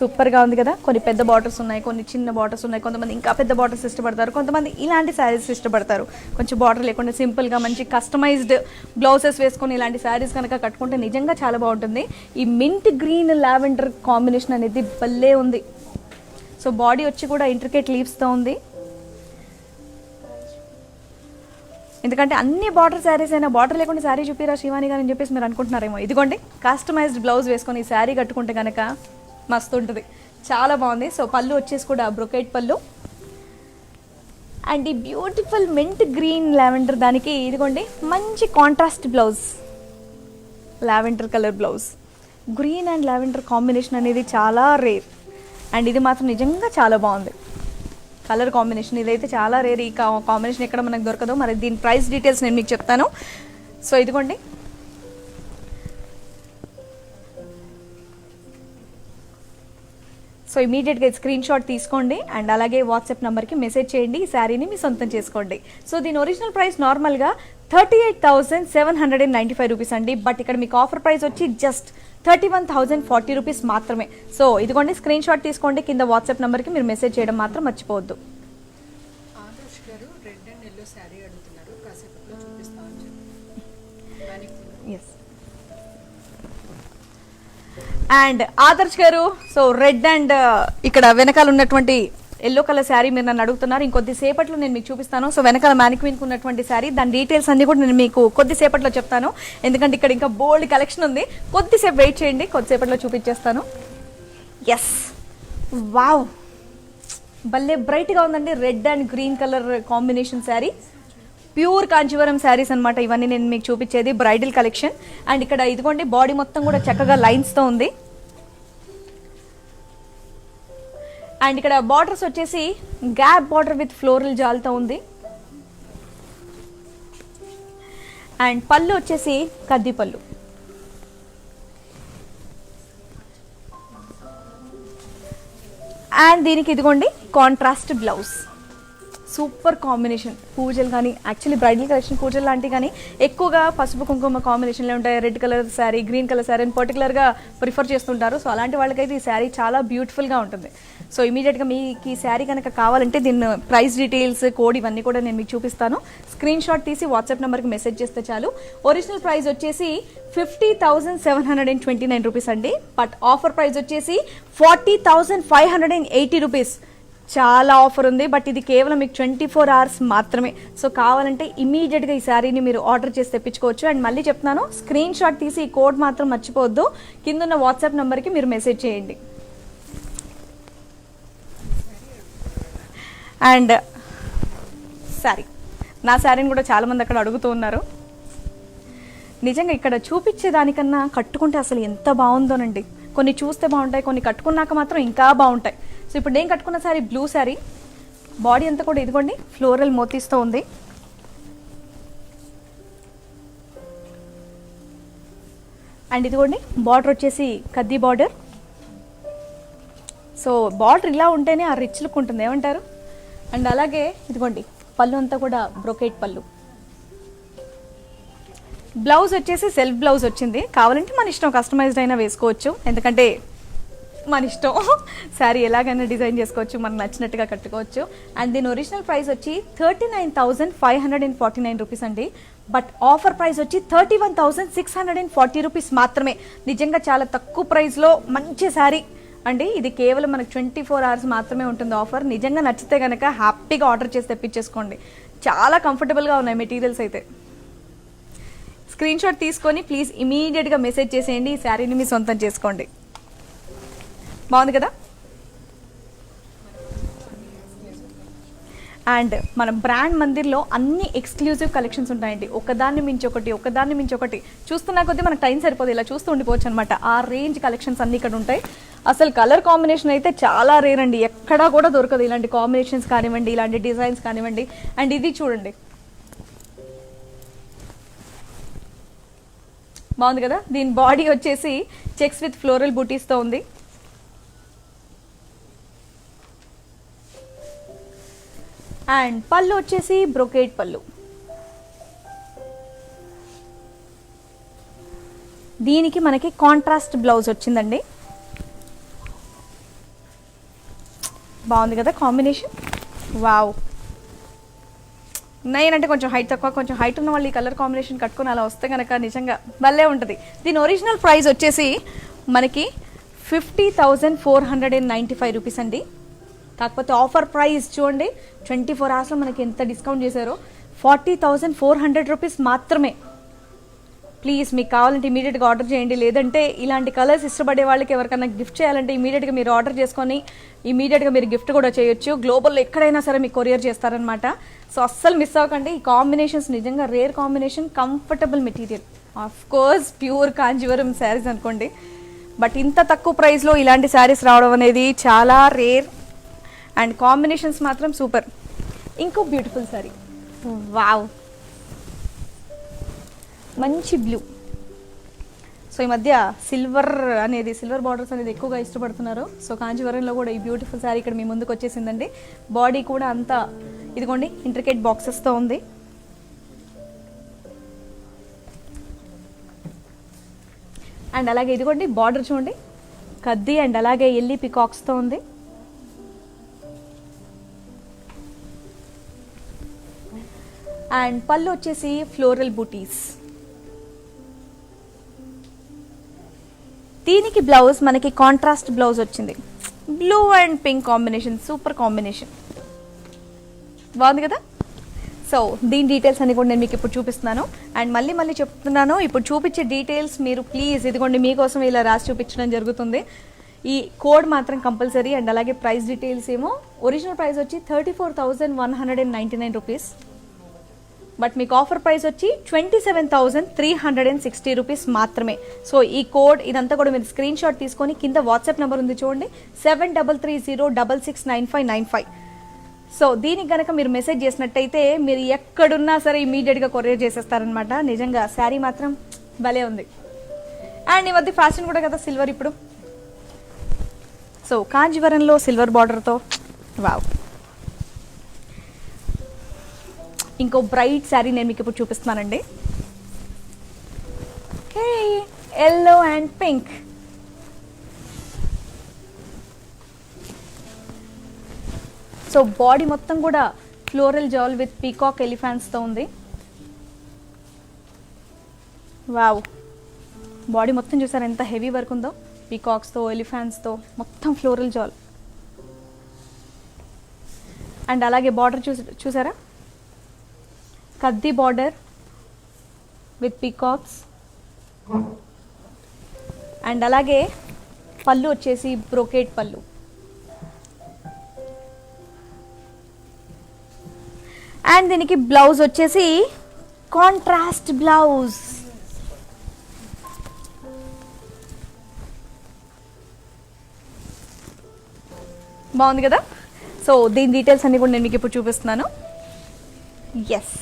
సూపర్గా ఉంది కదా. కొన్ని పెద్ద బార్డర్స్ ఉన్నాయి, కొన్ని చిన్న బార్డర్స్ ఉన్నాయి. కొంతమంది ఇంకా పెద్ద బార్డర్స్ ఇష్టపడతారు, కొంతమంది ఇలాంటి శారీస్ ఇష్టపడతారు. కొంచెం బార్డర్ లేకుండా సింపుల్గా మంచి కస్టమైజ్డ్ బ్లౌజెస్ వేసుకొని ఇలాంటి శారీస్ కనుక కట్టుకుంటే నిజంగా చాలా బాగుంటుంది. ఈ మింట్ గ్రీన్ లావెండర్ కాంబినేషన్ అనేది భలే ఉంది. సో బాడీ వచ్చి కూడా ఇంట్రికేట్ లీవ్స్తో ఉంది. ఎందుకంటే అన్ని బార్డర్ శారీస్ అయినా బార్డర్ లేకుండా శారీ చూపిరా శివాని గారు అని చెప్పేసి మీరు అనుకుంటున్నారేమో. ఇదిగోండి, కస్టమైజ్డ్ బ్లౌజ్ వేసుకొని ఈ శారీ కట్టుకుంటే కనుక మస్తు ఉంటుంది, చాలా బాగుంది. సో పళ్ళు వచ్చేసి కూడా బ్రొకెట్ పళ్ళు. అండ్ ఈ బ్యూటిఫుల్ మింట్ గ్రీన్ లావెండర్ దానికి ఇదిగోండి మంచి contrast blouse, lavender colour blouse. Green and lavender combination అనేది చాలా రేర్. అండ్ ఇది మాత్రం నిజంగా చాలా బాగుంది కలర్ కాంబినేషన్. ఇదైతే చాలా రేర్, ఈ కాంబినేషన్ ఎక్కడ మనకు దొరకదు. మరి దీని ప్రైస్ డీటెయిల్స్ నేను మీకు చెప్తాను. సో ఇదిగోండి, సో ఇమీడియట్గా స్క్రీన్ షాట్ తీసుకోండి అండ్ అలాగే వాట్సాప్ నెంబర్కి మెసేజ్ చేయండి, ఈ శారీని మీ సొంతం చేసుకోండి. సో దీని ఒరిజినల్ ప్రైస్ నార్మల్గా 38,795 రూపీస్ అండి. బట్ ఇక్కడ మీకు ఆఫర్ ప్రైస్ వచ్చి జస్ట్ 31,040 రూపీస్ మాత్రమే. సో ఇదిగోండి, స్క్రీన్ షాట్ తీసుకోండి, కింద వాట్సాప్ నెంబర్కి మీరు మెసేజ్ చేయడం మాత్రం మర్చిపోవద్దు. అండ్ ఆదర్శ్ గారు, సో రెడ్ అండ్ ఇక్కడ వెనకాల ఉన్నటువంటి ఎల్లో కలర్ శారీ మీరు నన్ను అడుగుతున్నారు. ఇంకొద్దిసేపట్లో నేను మీకు చూపిస్తాను. సో వెనకాల మ్యానిక్వీన్కి ఉన్నటువంటి శారీ, దాని డీటెయిల్స్ అన్ని కూడా నేను మీకు కొద్దిసేపట్లో చెప్తాను. ఎందుకంటే ఇక్కడ ఇంకా బోల్డ్ కలెక్షన్ ఉంది. కొద్దిసేపు వెయిట్ చేయండి, కొద్దిసేపట్లో చూపించేస్తాను. ఎస్, వావ్, భలే బ్రైట్గా ఉందండి. Red and green colour combination sari, pure Kanjeevaram saris అనమాట ఇవన్నీ నేను మీకు చూపించేది, బ్రైడల్ కలెక్షన్. అండ్ ఇక్కడ ఇదిగోండి, బాడీ మొత్తం కూడా చక్కగా లైన్స్తో ఉంది. అండ్ ఇక్కడ బార్డర్స్ వచ్చేసి గ్యాప్ బార్డర్ విత్ ఫ్లోరల్ జాల్తో ఉంది. అండ్ పళ్ళు వచ్చేసి కద్ది పళ్ళు. అండ్ దీనికి ఇదిగోండి కాంట్రాస్ట్ బ్లౌజ్. Super combination. పూజలు కానీ, యాక్చువల్లీ బ్రైడల్ కలెక్షన్ పూజలు లాంటివి కానీ ఎక్కువగా పసుపు కుంకుమ కాంబినేషన్లో ఉంటాయి. Red colour sari, green colour sari అని పర్టికులర్గా ప్రిఫర్ చేస్తుంటారు. సో అలాంటి వాళ్ళకైతే ఈ శారీ చాలా బ్యూటిఫుల్గా ఉంటుంది. సో ఇమీడియట్గా మీకు ఈ శారీ కనుక కావాలంటే దీని ప్రైస్ డీటెయిల్స్, కోడ్ ఇవన్నీ కూడా నేను మీకు చూపిస్తాను. స్క్రీన్ షాట్ తీసి వాట్సాప్ నెంబర్కి మెసేజ్ చేస్తే చాలు. ఒరిజినల్ ప్రైస్ వచ్చేసి 50,729 రూపీస్ అండి. బట్ ఆఫర్ ప్రైస్ వచ్చేసి 40,580 రూపీస్. చాలా ఆఫర్ ఉంది. బట్ ఇది కేవలం మీకు 24 అవర్స్ మాత్రమే. సో కావాలంటే ఇమీడియట్గా ఈ శారీని మీరు ఆర్డర్ చేసి తెప్పించుకోవచ్చు. అండ్ మళ్ళీ చెప్తున్నాను, స్క్రీన్ షాట్ తీసి ఈ కోడ్ మాత్రం మర్చిపోవద్దు. కింద ఉన్న వాట్సాప్ నెంబర్కి మీరు మెసేజ్ చేయండి. అండ్ శారీ, నా శారీని కూడా చాలామంది అక్కడ అడుగుతూ ఉన్నారు. నిజంగా ఇక్కడ చూపించేదానికన్నా కట్టుకుంటే అసలు ఎంత బాగుందోనండి. కొన్ని చూస్తే బాగుంటాయి, కొన్ని కట్టుకున్నాక మాత్రం ఇంకా బాగుంటాయి. సో ఇప్పుడు నేను కట్టుకున్న శారీ బ్లూ శారీ, బాడీ అంతా కూడా ఇదిగోండి ఫ్లోరల్ మోతీస్తో ఉంది. అండ్ ఇదిగోండి బార్డర్ వచ్చేసి కద్దీ బార్డర్. సో బార్డర్ ఇలా ఉంటేనే ఆ రిచ్ లుక్ ఉంటుంది, ఏమంటారు? అండ్ అలాగే ఇదిగోండి పళ్ళు అంతా కూడా బ్రొకెట్ పళ్ళు. బ్లౌజ్ వచ్చేసి సెల్ఫ్ బ్లౌజ్ వచ్చింది. కావాలంటే మన ఇష్టం, కస్టమైజ్డ్ అయినా వేసుకోవచ్చు. ఎందుకంటే మన ఇష్టం, శారీ ఎలాగైనా డిజైన్ చేసుకోవచ్చు, మనకు నచ్చినట్టుగా కట్టుకోవచ్చు. అండ్ దీని ఒరిజినల్ ప్రైస్ వచ్చి 39,549 రూపీస్ అండి. బట్ ఆఫర్ ప్రైస్ వచ్చి 31,640 రూపీస్ మాత్రమే. నిజంగా చాలా తక్కువ ప్రైస్లో మంచి శారీ అండి. ఇది కేవలం మనకు 24 అవర్స్ మాత్రమే ఉంటుంది ఆఫర్. నిజంగా నచ్చితే కనుక హ్యాపీగా ఆర్డర్ చేసి తెప్పించేసుకోండి. చాలా కంఫర్టబుల్గా ఉన్నాయి మెటీరియల్స్ అయితే. స్క్రీన్ షాట్ తీసుకొని ప్లీజ్ ఇమీడియట్గా మెసేజ్ చేసేయండి, ఈ శారీని మీ సొంతం చేసుకోండి. బాగుంది కదా. అండ్ మన బ్రాండ్ మందిర్లో అన్ని ఎక్స్క్లూజివ్ కలెక్షన్స్ ఉంటాయండి, ఒకదాన్ని మించి ఒకటి చూస్తున్నా కొద్దీ మనకు టైం సరిపోదు, ఇలా చూస్తూ ఉండిపోవచ్చు అనమాట. ఆ రేంజ్ కలెక్షన్స్ అన్ని ఇక్కడ ఉంటాయి. అసలు కలర్ కాంబినేషన్ అయితే చాలా రేర్ అండి, ఎక్కడా కూడా దొరకదు ఇలాంటి కాంబినేషన్స్ కానివ్వండి, ఇలాంటి డిజైన్స్ కానివ్వండి. అండ్ ఇది చూడండి, బాగుంది కదా. దీని బాడీ వచ్చేసి చెక్స్ విత్ ఫ్లోరల్ బూటీస్తో ఉంది. అండ్ పళ్ళు వచ్చేసి బ్రొకేట్ పళ్ళు. దీనికి మనకి కాంట్రాస్ట్ బ్లౌజ్ వచ్చిందండి. బాగుంది కదా కాంబినేషన్, వావ్. నేనంటే కొంచెం హైట్ తక్కువ, కొంచెం హైట్ ఉన్న వాళ్ళు ఈ కలర్ కాంబినేషన్ కట్టుకుని అలా వస్తే కనుక నిజంగా భలే ఉంటుంది. దీని ఒరిజినల్ ప్రైస్ వచ్చేసి మనకి 50,495 రూపీస్ అండి. కాకపోతే ఆఫర్ ప్రైస్ చూడండి, 24 అవర్స్లో మనకి ఎంత డిస్కౌంట్ చేశారో, 40,400 రూపీస్ మాత్రమే. ప్లీజ్ మీకు కావాలంటే ఇమీడియట్గా ఆర్డర్ చేయండి, లేదంటే ఇలాంటి కలర్స్ ఇష్టపడే వాళ్ళకి ఎవరికైనా గిఫ్ట్ చేయాలంటే ఇమీడియట్గా మీరు ఆర్డర్ చేసుకొని ఇమీడియట్గా మీరు గిఫ్ట్ కూడా చేయొచ్చు. గ్లోబల్లో ఎక్కడైనా సరే మీకు కొరియర్ చేస్తారనమాట. సో అస్సలు మిస్ అవ్వకండి. ఈ కాంబినేషన్స్ నిజంగా rare combination, comfortable material, of course pure Kanjeevaram saris అనుకోండి. బట్ ఇంత తక్కువ ప్రైస్లో ఇలాంటి శారీస్ రావడం అనేది చాలా రేర్. అండ్ కాంబినేషన్స్ మాత్రం సూపర్. ఇంకో బ్యూటిఫుల్ శారీ, వావ్, మంచి బ్లూ. సో ఈ మధ్య సిల్వర్ బార్డర్స్ అనేది ఎక్కువగా ఇష్టపడుతున్నారు. సో కాంజీవరంలో కూడా ఈ బ్యూటిఫుల్ శారీ ఇక్కడ మీ ముందుకు వచ్చేసిందండి. బాడీ కూడా అంతా ఇదిగోండి ఇంట్రికేట్ బాక్సెస్తో ఉంది. అండ్ అలాగే ఇదిగోండి బార్డర్ చూడండి, కద్ది అండ్ అలాగే ఎల్లి పికాక్స్తో ఉంది. అండ్ పళ్ళు వచ్చేసి ఫ్లోరల్ బూటీస్. దీనికి బ్లౌజ్ మనకి కాంట్రాస్ట్ బ్లౌజ్ వచ్చింది, blue and pink combination, super combination, బాగుంది కదా. సో దీని డీటెయిల్స్ అన్ని కూడా నేను మీకు ఇప్పుడు చూపిస్తున్నాను. అండ్ మళ్ళీ చెప్తున్నాను, ఇప్పుడు చూపించే డీటెయిల్స్ మీరు ప్లీజ్ ఇదిగోండి మీకోసం ఇలా రాసి చూపించడం జరుగుతుంది. ఈ కోడ్ మాత్రం కంపల్సరీ. అండ్ అలాగే ప్రైస్ డీటెయిల్స్ ఏమో, ఒరిజినల్ ప్రైస్ వచ్చి 34,199 రూపీస్. బట్ మీకు ఆఫర్ ప్రైస్ వచ్చి 27,360 రూపీస్ మాత్రమే. సో ఈ కోడ్ ఇదంతా కూడా మీరు స్క్రీన్ షాట్ తీసుకొని కింద వాట్సాప్ నెంబర్ ఉంది చూడండి, 7330669595. సో దీనికి కనుక మీరు మెసేజ్ చేసినట్టయితే మీరు ఎక్కడున్నా సరే ఇమీడియట్గా కొరియర్ చేసేస్తారనమాట. నిజంగా శారీ మాత్రం భలే ఉంది. అండ్ ఈ మధ్య ఫ్యాషన్ కూడా కదా సిల్వర్ ఇప్పుడు. సో కాంజీవరంలో సిల్వర్ బార్డర్తో, వావ్. ఇంకో బ్రైట్ శారీ నేను మీకు ఇప్పుడు చూపిస్తున్నానండి. Yellow and pink. So body మొత్తం కూడా ఫ్లోరల్ జాల్ విత్ పీకాక్ ఎలిఫెంట్స్తో ఉంది. వావ్, బాడీ మొత్తం చూసారా ఎంత హెవీ వర్క్ ఉందో, పీకాక్స్తో ఎలిఫెంట్స్తో మొత్తం ఫ్లోరల్ జాల్. అండ్ అలాగే బార్డర్ చూసారా, కద్ది బార్డర్ విత్ పీకాక్స్. అండ్ అలాగే పళ్ళు వచ్చేసి బ్రోకేట్ పళ్ళు. అండ్ దీనికి బ్లౌజ్ వచ్చేసి కాంట్రాస్ట్ బ్లౌజ్. బాగుంది కదా. సో దీని డీటెయిల్స్ అన్ని కూడా నేను మీకు ఇప్పుడు చూపిస్తున్నాను. ఎస్,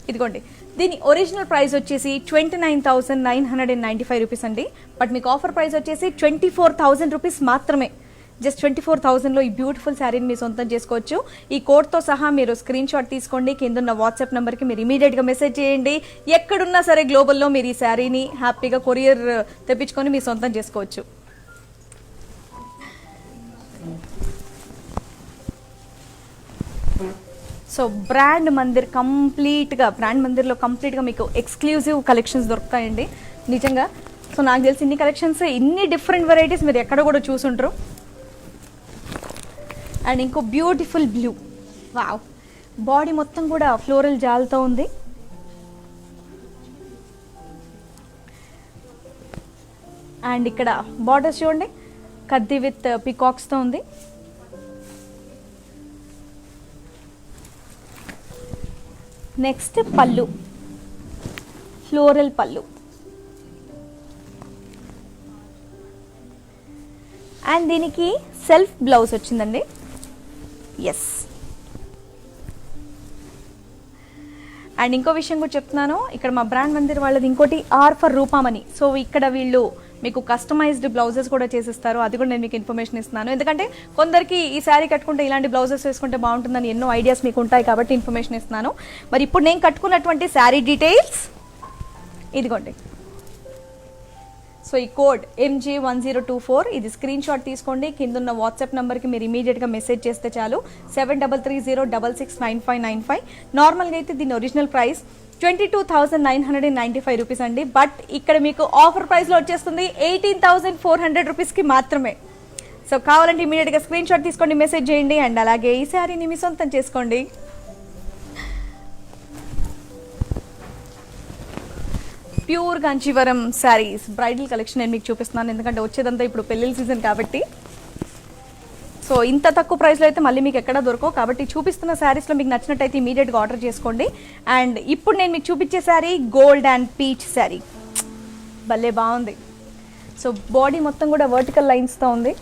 ఇదిగోండి దీని ఒరిజినల్ ప్రైస్ వచ్చేసి 29,995 రూపీస్ అండి. బట్ మీకు ఆఫర్ ప్రైస్ వచ్చేసి 24,000 రూపీస్ మాత్రమే. జస్ట్ 24,000లో ఈ బ్యూటిఫుల్ శారీని మీ సొంతం చేసుకోవచ్చు. ఈ కోడ్తో సహా మీరు స్క్రీన్ షాట్ తీసుకోండి, కింద ఉన్న వాట్సాప్ నెంబర్కి మీరు ఇమీడియట్గా మెసేజ్ చేయండి. ఎక్కడున్నా సరే గ్లోబల్లో మీరు ఈ శారీని హ్యాపీగా కొరియర్ తెప్పించుకొని మీ సొంతం చేసుకోవచ్చు. సో బ్రాండ్ మందిర్ మందిర్లో కంప్లీట్గా మీకు ఎక్స్క్లూజివ్ కలెక్షన్స్ దొరుకుతాయండి నిజంగా. సో నాకు తెలిసి ఇన్ని కలెక్షన్స్, ఇన్ని డిఫరెంట్ వెరైటీస్ మీరు ఎక్కడ కూడా చూసుంటారు. అండ్ ఇంకో బ్యూటిఫుల్ బ్లూ, వావ్, బాడీ మొత్తం కూడా ఫ్లోరల్ జాల్తో ఉంది. అండ్ ఇక్కడ బార్డర్స్ చూడండి, కద్ది విత్ పికాక్స్తో ఉంది. నెక్స్ట్ పళ్ళు, ఫ్లోరల్ పళ్ళు. అండ్ దీనికి సెల్ఫ్ బ్లౌజ్ వచ్చిందండి. ఎస్. అండ్ ఇంకో విషయం కూడా చెప్తున్నాను, ఇక్కడ మా బ్రాండ్ మందిర్ వాళ్ళది ఇంకోటి ఆర్ ఫర్ రూపామణి. సో ఇక్కడ వీళ్ళు మీకు కస్టమైజ్డ్ బ్లౌజెస్ కూడా చేసిస్తారు, అది కూడా నేను మీకు ఇన్ఫర్మేషన్ ఇస్తున్నాను. ఎందుకంటే కొందరికి ఈ శారీ కట్టుకుంటే ఇలాంటి బ్లౌజెస్ వేసుకుంటే బాగుంటుందని ఎన్నో ఐడియాస్ మీకు ఉంటాయి కాబట్టి ఇన్ఫర్మేషన్ ఇస్తున్నాను. మరి ఇప్పుడు నేను కట్టుకున్నటువంటి శారీ డీటెయిల్స్ ఇదిగోండి. సో ఈ కోడ్ MG1024 ఇది స్క్రీన్ షాట్ తీసుకోండి. కింద ఉన్న వాట్సాప్ నెంబర్కి మీరు ఇమీడియట్గా మెసేజ్ చేస్తే చాలు. 7330669595. నార్మల్గా అయితే దీని ఒరిజినల్ ప్రైస్ 22,995 రూపీస్ అండి. బట్ ఇక్కడ మీకు ఆఫర్ ప్రైస్లో వచ్చేస్తుంది 18,400 రూపీస్కి మాత్రమే. సో కావాలంటే ఇమీడియట్గా స్క్రీన్ షాట్ తీసుకోండి, మెసేజ్ చేయండి. అండ్ అలాగే ఈ శారీని మీ సొంతం చేసుకోండి. Pure Kanjeevaram saris bridal collection నేను మీకు చూపిస్తున్నాను, ఎందుకంటే వచ్చేదంతా ఇప్పుడు పెళ్ళిళ్ళ సీజన్ కాబట్టి. సో ఇంత తక్కువ ప్రైస్లో అయితే మళ్ళీ మీకు ఎక్కడ దొరకవు కాబట్టి చూపిస్తున్న శారీస్లో మీకు నచ్చినట్టయితే ఇమీడియట్గా ఆర్డర్ చేసుకోండి. అండ్ ఇప్పుడు నేను మీకు చూపించే sari gold and peach sari, భలే బాగుంది. సో బాడీ మొత్తం కూడా వర్టికల్ లైన్స్తో ఉంది.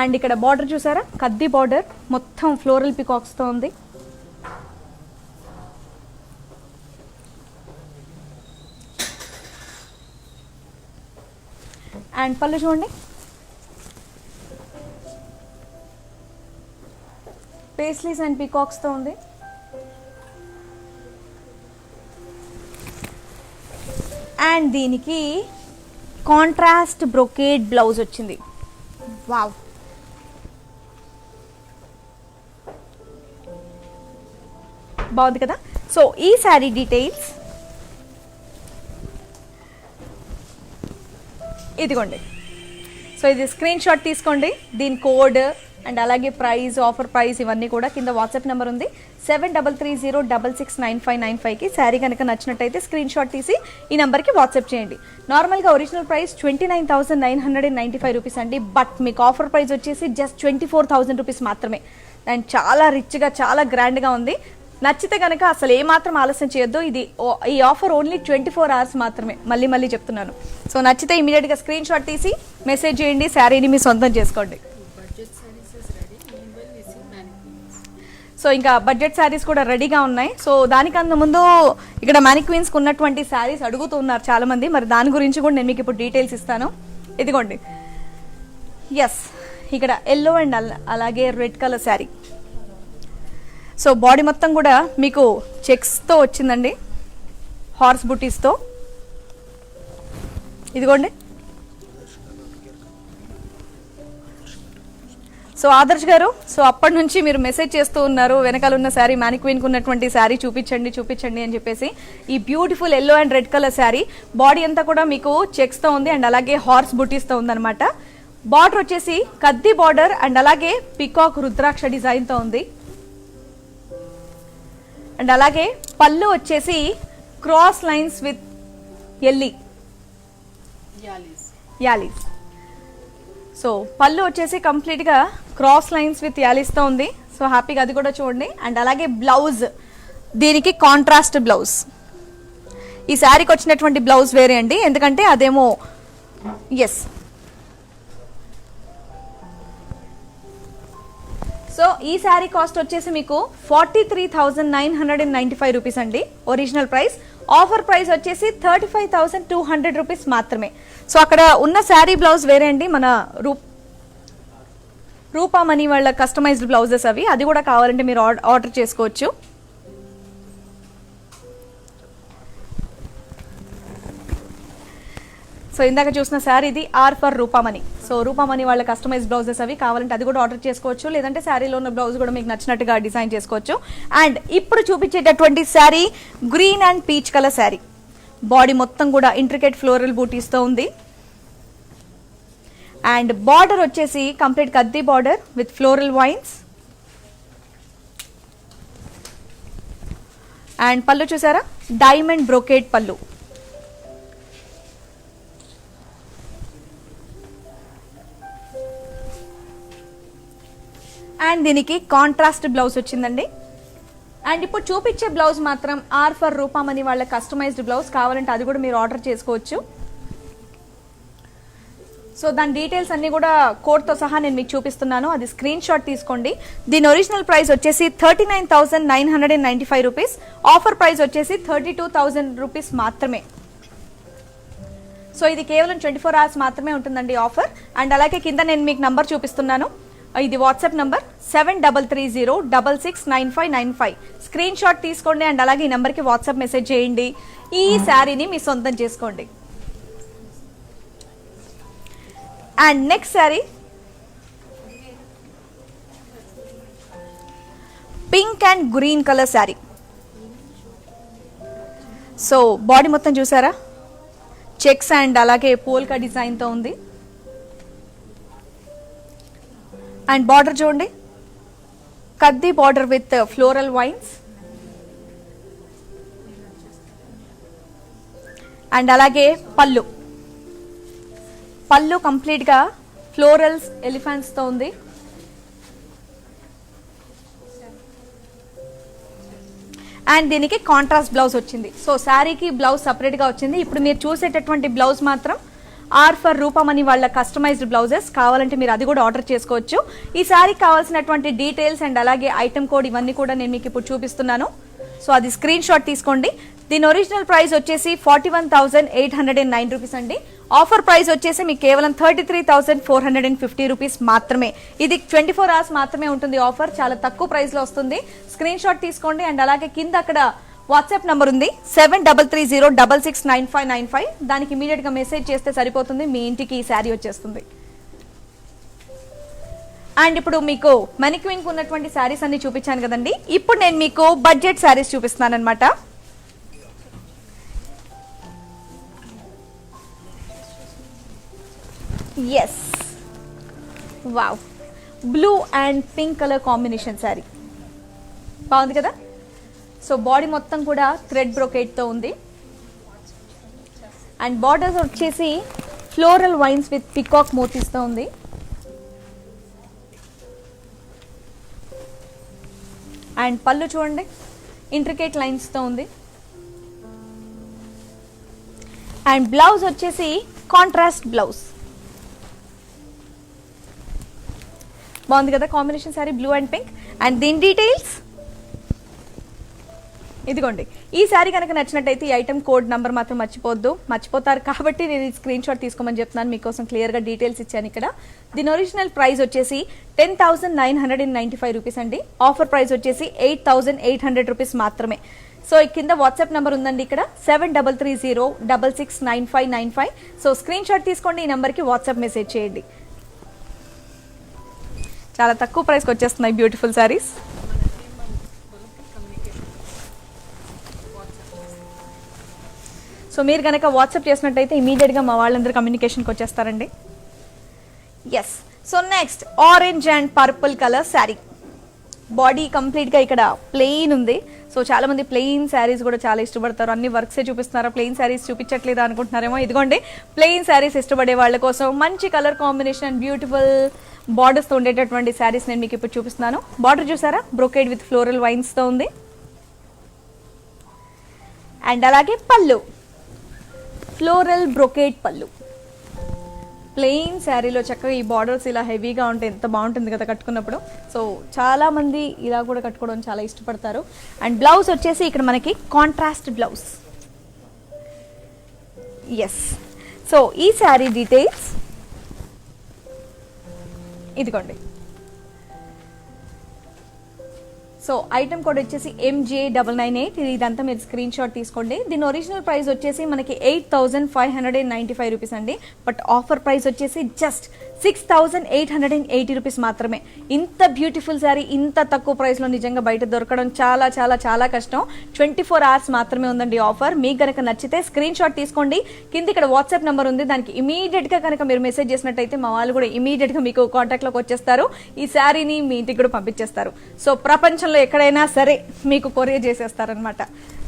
అండ్ ఇక్కడ బార్డర్ చూసారా, కద్ది బార్డర్ మొత్తం ఫ్లోరల్ పికాక్స్తో ఉంది. అండ్ పళ్ళు చూడండి, పేస్లీస్ అండ్ పికాక్స్తో ఉంది. అండ్ దీనికి కాంట్రాస్ట్ బ్రొకేడ్ బ్లౌజ్ వచ్చింది. వావ్, బాగుంది కదా. సో ఈ శారీ డీటెయిల్స్ ఇదిగోండి. సో ఇది స్క్రీన్ షాట్ తీసుకోండి, దీని కోడ్ అండ్ అలాగే ప్రైస్, ఆఫర్ ప్రైస్ ఇవన్నీ కూడా కింద వాట్సాప్ నెంబర్ ఉంది 7330669595కి. శారీ కనుక నచ్చినట్టయితే స్క్రీన్ షాట్ తీసి ఈ నెంబర్కి వాట్సాప్ చేయండి. నార్మల్గా ఒరిజినల్ ప్రైస్ 29,995 రూపీస్ అండి. బట్ మీకు ఆఫర్ ప్రైస్ వచ్చేసి జస్ట్ 24,000 రూపీస్ మాత్రమే. అండ్ చాలా రిచ్గా, చాలా గ్రాండ్గా ఉంది. నచ్చితే కనుక అసలు ఏమాత్రం ఆలస్యం చేయొద్దు. ఈ ఆఫర్ ఓన్లీ 24 అవర్స్ మాత్రమే, మళ్ళీ మళ్ళీ చెప్తున్నాను. సో నచ్చితే ఇమీడియట్గా స్క్రీన్ షాట్ తీసి మెసేజ్ చేయండి, శారీని మీ సొంతం చేసుకోండి. సో ఇంకా బడ్జెట్ శారీస్ కూడా రెడీగా ఉన్నాయి. సో దానికన్నా ముందు ఇక్కడ మ్యానిక్వీన్స్కి ఉన్నటువంటి శారీస్ అడుగుతూ ఉన్నారు చాలామంది, మరి దాని గురించి కూడా నేను మీకు ఇప్పుడు డీటెయిల్స్ ఇస్తాను. ఇదిగోండి, ఎస్, ఇక్కడ ఎల్లో అండ్ అలాగే red colour sari. So body మొత్తం కూడా మీకు చెక్స్తో వచ్చిందండి, హార్స్ బుటీస్తో. ఇదిగోండి. సో ఆదర్శ్ గారు, సో అప్పటి నుంచి మీరు మెసేజ్ చేస్తూ ఉన్నారు, వెనకాల ఉన్న శారీ, మ్యానిక్వీన్కి ఉన్నటువంటి శారీ చూపించండి చూపించండి అని చెప్పేసి. ఈ beautiful yellow and red colour sari body అంతా కూడా మీకు చెక్స్తో ఉంది అండ్ అలాగే హార్స్ బుటీస్తో ఉందన్నమాట. బార్డర్ వచ్చేసి కద్ది బార్డర్ అండ్ అలాగే పికాక్ రుద్రాక్ష డిజైన్తో ఉంది. అండ్ అలాగే పళ్ళు వచ్చేసి cross lines with allies. So పళ్ళు వచ్చేసి కంప్లీట్గా క్రాస్ లైన్స్ విత్ యాలీస్తో ఉంది. సో హ్యాపీగా అది కూడా చూడండి. అండ్ అలాగే బ్లౌజ్, దీనికి కాంట్రాస్ట్ బ్లౌజ్. ఈ శారీకి వచ్చినటువంటి బ్లౌజ్ వేరే అండి, ఎందుకంటే అదేమో ఎస్. సో ఈ శారీ కాస్ట్ వచ్చేసి మీకు 43,995 రూపీస్ అండి ఒరిజినల్ ప్రైస్. ఆఫర్ ప్రైస్ వచ్చేసి 35,200 రూపీస్ మాత్రమే. సో అక్కడ ఉన్న శారీ బ్లౌజ్ వేరే అండి, మన రూపామణి వాళ్ళ కస్టమైజ్డ్ బ్లౌజెస్ అవి, అది కూడా కావాలంటే మీరు ఆర్డర్ చేసుకోవచ్చు. సో ఇందాక చూసిన శారీ ఇది ఆర్ ఫర్ రూపామణి. సో రూపామణి వాళ్ళ కస్టమైజ్ బ్లౌజెస్ అవి కావాలంటే అది కూడా ఆర్డర్ చేసుకోవచ్చు, లేదంటే శారీలో ఉన్న బ్లౌజ్ కూడా మీకు నచ్చినట్టుగా డిజైన్ చేసుకోవచ్చు. అండ్ ఇప్పుడు చూపించేటటువంటి sari green and peach colour sari. Body మొత్తం కూడా ఇంట్రికేట్ ఫ్లోరల్ బూటీస్తో ఉంది. అండ్ బార్డర్ వచ్చేసి కంప్లీట్ కద్ది border with floral vines. And pallu చూసారా, డైమండ్ బ్రోకేడ్ పళ్ళు. అండ్ దీనికి కాంట్రాస్ట్ బ్లౌజ్ వచ్చిందండి. అండ్ ఇప్పుడు చూపించే బ్లౌజ్ మాత్రం ఆర్ ఫర్ రూపామణి వాళ్ళ కస్టమైజ్డ్ బ్లౌజ్. కావాలంటే అది కూడా మీరు ఆర్డర్ చేసుకోవచ్చు. సో దాని డీటెయిల్స్ అన్ని కూడా కోడ్తో సహా నేను మీకు చూపిస్తున్నాను, అది స్క్రీన్ షాట్ తీసుకోండి. దీని ఒరిజినల్ ప్రైస్ వచ్చేసి 39,995 రూపీస్. ఆఫర్ ప్రైస్ వచ్చేసి 32,000 రూపీస్ మాత్రమే. సో ఇది కేవలం 24 hours మాత్రమే ఉంటుందండి ఆఫర్. అండ్ అలాగే కింద నేను మీకు నంబర్ చూపిస్తున్నాను, ఇది వాట్సాప్ నంబర్ 7330669595. స్క్రీన్ షాట్ తీసుకోండి అండ్ అలాగే ఈ నెంబర్కి వాట్సాప్ మెసేజ్ చేయండి. ఈ శారీని మీ సొంతం చేసుకోండి. And next sari pink and green colour sari. So body మొత్తం చూసారా, చెక్స్ అండ్ అలాగే పోల్కా డిజైన్తో ఉంది. అండ్ బార్డర్ చూడండి, కద్ది border with floral vines. And అలాగే పళ్ళు కంప్లీట్గా ఫ్లోరల్స్ ఎలిఫెంట్స్తో ఉంది. అండ్ దీనికి కాంట్రాస్ట్ బ్లౌజ్ వచ్చింది. సో శారీకి బ్లౌజ్ సపరేట్గా వచ్చింది. ఇప్పుడు మీరు చూసేటటువంటి బ్లౌజ్ మాత్రం ఆర్ ఫర్ రూపమణి వాళ్ళ కస్టమైజ్డ్ బ్లౌజెస్. కావాలంటే మీరు అది కూడా ఆర్డర్ చేసుకోవచ్చు. ఈ శారీకి కావాల్సినటువంటి డీటెయిల్స్ అండ్ అలాగే ఐటమ్ కోడ్ ఇవన్నీ కూడా నేను మీకు ఇప్పుడు చూపిస్తున్నాను. సో అది స్క్రీన్ షాట్ తీసుకోండి. దీని ఒరిజినల్ ప్రైస్ వచ్చేసి 41,809 రూపీస్ అండి. ఆఫర్ ప్రైస్ వచ్చేసి మీకు కేవలం 33,450 రూపీస్ మాత్రమే. ఇది 24 hours మాత్రమే ఉంటుంది ఆఫర్, చాలా తక్కువ ప్రైస్లో వస్తుంది. స్క్రీన్ షాట్ తీసుకోండి. అండ్ అలాగే కింద అక్కడ వాట్సాప్ నంబర్ ఉంది 7330669595. దానికి ఇమీడియట్గా మెసేజ్ చేస్తే సరిపోతుంది, మీ ఇంటికి ఈ శారీ వచ్చేస్తుంది. అండ్ ఇప్పుడు మీకు మణిక్వీన్కి ఉన్నటువంటి శారీస్ అన్ని చూపించాను కదండి. ఇప్పుడు నేను మీకు బడ్జెట్ శారీస్ చూపిస్తున్నాను అనమాట. Yes, wow, blue and pink colour combination sari బాగుంది కదా. సో బాడీ మొత్తం కూడా థ్రెడ్ బ్రోకేట్తో ఉంది. అండ్ బార్డర్స్ వచ్చేసి ఫ్లోరల్ వైన్స్ విత్ పికాక్ మోతీస్తో ఉంది. అండ్ పళ్ళు చూడండి, ఇంట్రికేట్ లైన్స్తో ఉంది. అండ్ బ్లౌజ్ వచ్చేసి కాంట్రాస్ట్ బ్లౌజ్. బాగుంది కదా combination sari, blue and pink. And దీని డీటెయిల్స్ ఇదిగోండి. ఈ శారీ కనుక నచ్చినట్టయితే ఈ ఐటమ్ కోడ్ నంబర్ మాత్రం మర్చిపోతారు కాబట్టి నేను ఈ స్క్రీన్ షాట్ తీసుకోమని చెప్తున్నాను. మీకోసం క్లియర్గా డీటెయిల్స్ ఇచ్చాను ఇక్కడ. దీని ఒరిజినల్ ప్రైస్ వచ్చేసి 10,995 రూపీస్ అండి. ఆఫర్ ప్రైస్ వచ్చేసి 8,800 రూపీస్ మాత్రమే. సో కింద వాట్సాప్ నెంబర్ ఉందండి ఇక్కడ 7330669595. సో స్క్రీన్ షాట్ తీసుకోండి, ఈ నెంబర్కి వాట్సాప్ మెసేజ్ చేయండి. చాలా తక్కువ ప్రైస్కి వచ్చేస్తున్నాయి బ్యూటిఫుల్ శారీస్. సో మీరు కనుక వాట్సాప్ చేసినట్టయితే ఇమీడియట్గా మా వాళ్ళందరూ కమ్యూనికేషన్కి వచ్చేస్తారండి. Yes, so next orange and purple colour sari. Body కంప్లీట్గా ఇక్కడ ప్లెయిన్ ఉంది. సో చాలా మంది ప్లెయిన్ శారీస్ కూడా చాలా ఇష్టపడతారు. అన్ని వర్క్సే చూపిస్తున్నారా, ప్లెయిన్ శారీస్ చూపించట్లేదా అనుకుంటున్నారేమో. ఇదిగోండి, ప్లెయిన్ శారీస్ ఇష్టపడే వాళ్ళ కోసం మంచి కలర్ కాంబినేషన్ అండ్ బ్యూటిఫుల్ బార్డర్స్తో ఉండేటటువంటి శారీస్ నేను మీకు ఇప్పుడు చూపిస్తున్నాను. బార్డర్ చూసారా, బ్రోకేడ్ విత్ ఫ్లోరల్ వైన్స్తో ఉంది. అండ్ అలాగే పళ్ళు ఫ్లోరల్ బ్రోకేడ్ పళ్ళు. ప్లెయిన్ శారీలో చక్కగా ఈ బార్డర్స్ ఇలా హెవీగా ఉంటే ఎంత బాగుంటుంది కదా కట్టుకున్నప్పుడు. సో చాలామంది ఇలా కూడా కట్టుకోవడం చాలా ఇష్టపడతారు. అండ్ బ్లౌజ్ వచ్చేసి ఇక్కడ మనకి కాంట్రాస్ట్ బ్లౌజ్. ఎస్, సో ఈ శారీ డీటెయిల్స్ ఇదిగోండి. సో ఐటమ్ కోడ్ వచ్చేసి MJ998. ఇదంతా మీరు స్క్రీన్ షాట్ తీసుకోండి. దీని ఒరిజినల్ ప్రైస్ వచ్చేసి మనకి 8,595 రూపీస్ అండి. బట్ ఆఫర్ ప్రైస్ వచ్చేసి జస్ట్ 6,880 రూపీస్ మాత్రమే. ఇంత బ్యూటిఫుల్ శారీ ఇంత తక్కువ ప్రైస్లో నిజంగా బయట దొరకడం చాలా చాలా చాలా కష్టం. 24 hours మాత్రమే ఉందండి ఆఫర్. మీకు కనుక నచ్చితే స్క్రీన్ షాట్ తీసుకోండి. కింద ఇక్కడ వాట్సాప్ నెంబర్ ఉంది, దానికి ఇమీడియట్గా కనుక మీరు మెసేజ్ చేసినట్టయితే మా వాళ్ళు కూడా ఇమీడియట్గా మీకు కాంటాక్ట్లోకి వచ్చేస్తారు. ఈ శారీని మీ ఇంటికి కూడా పంపించేస్తారు. సో ప్రపంచంలో ఎక్కడైనా సరే మీకు కొరియర్ చేసేస్తారనమాట.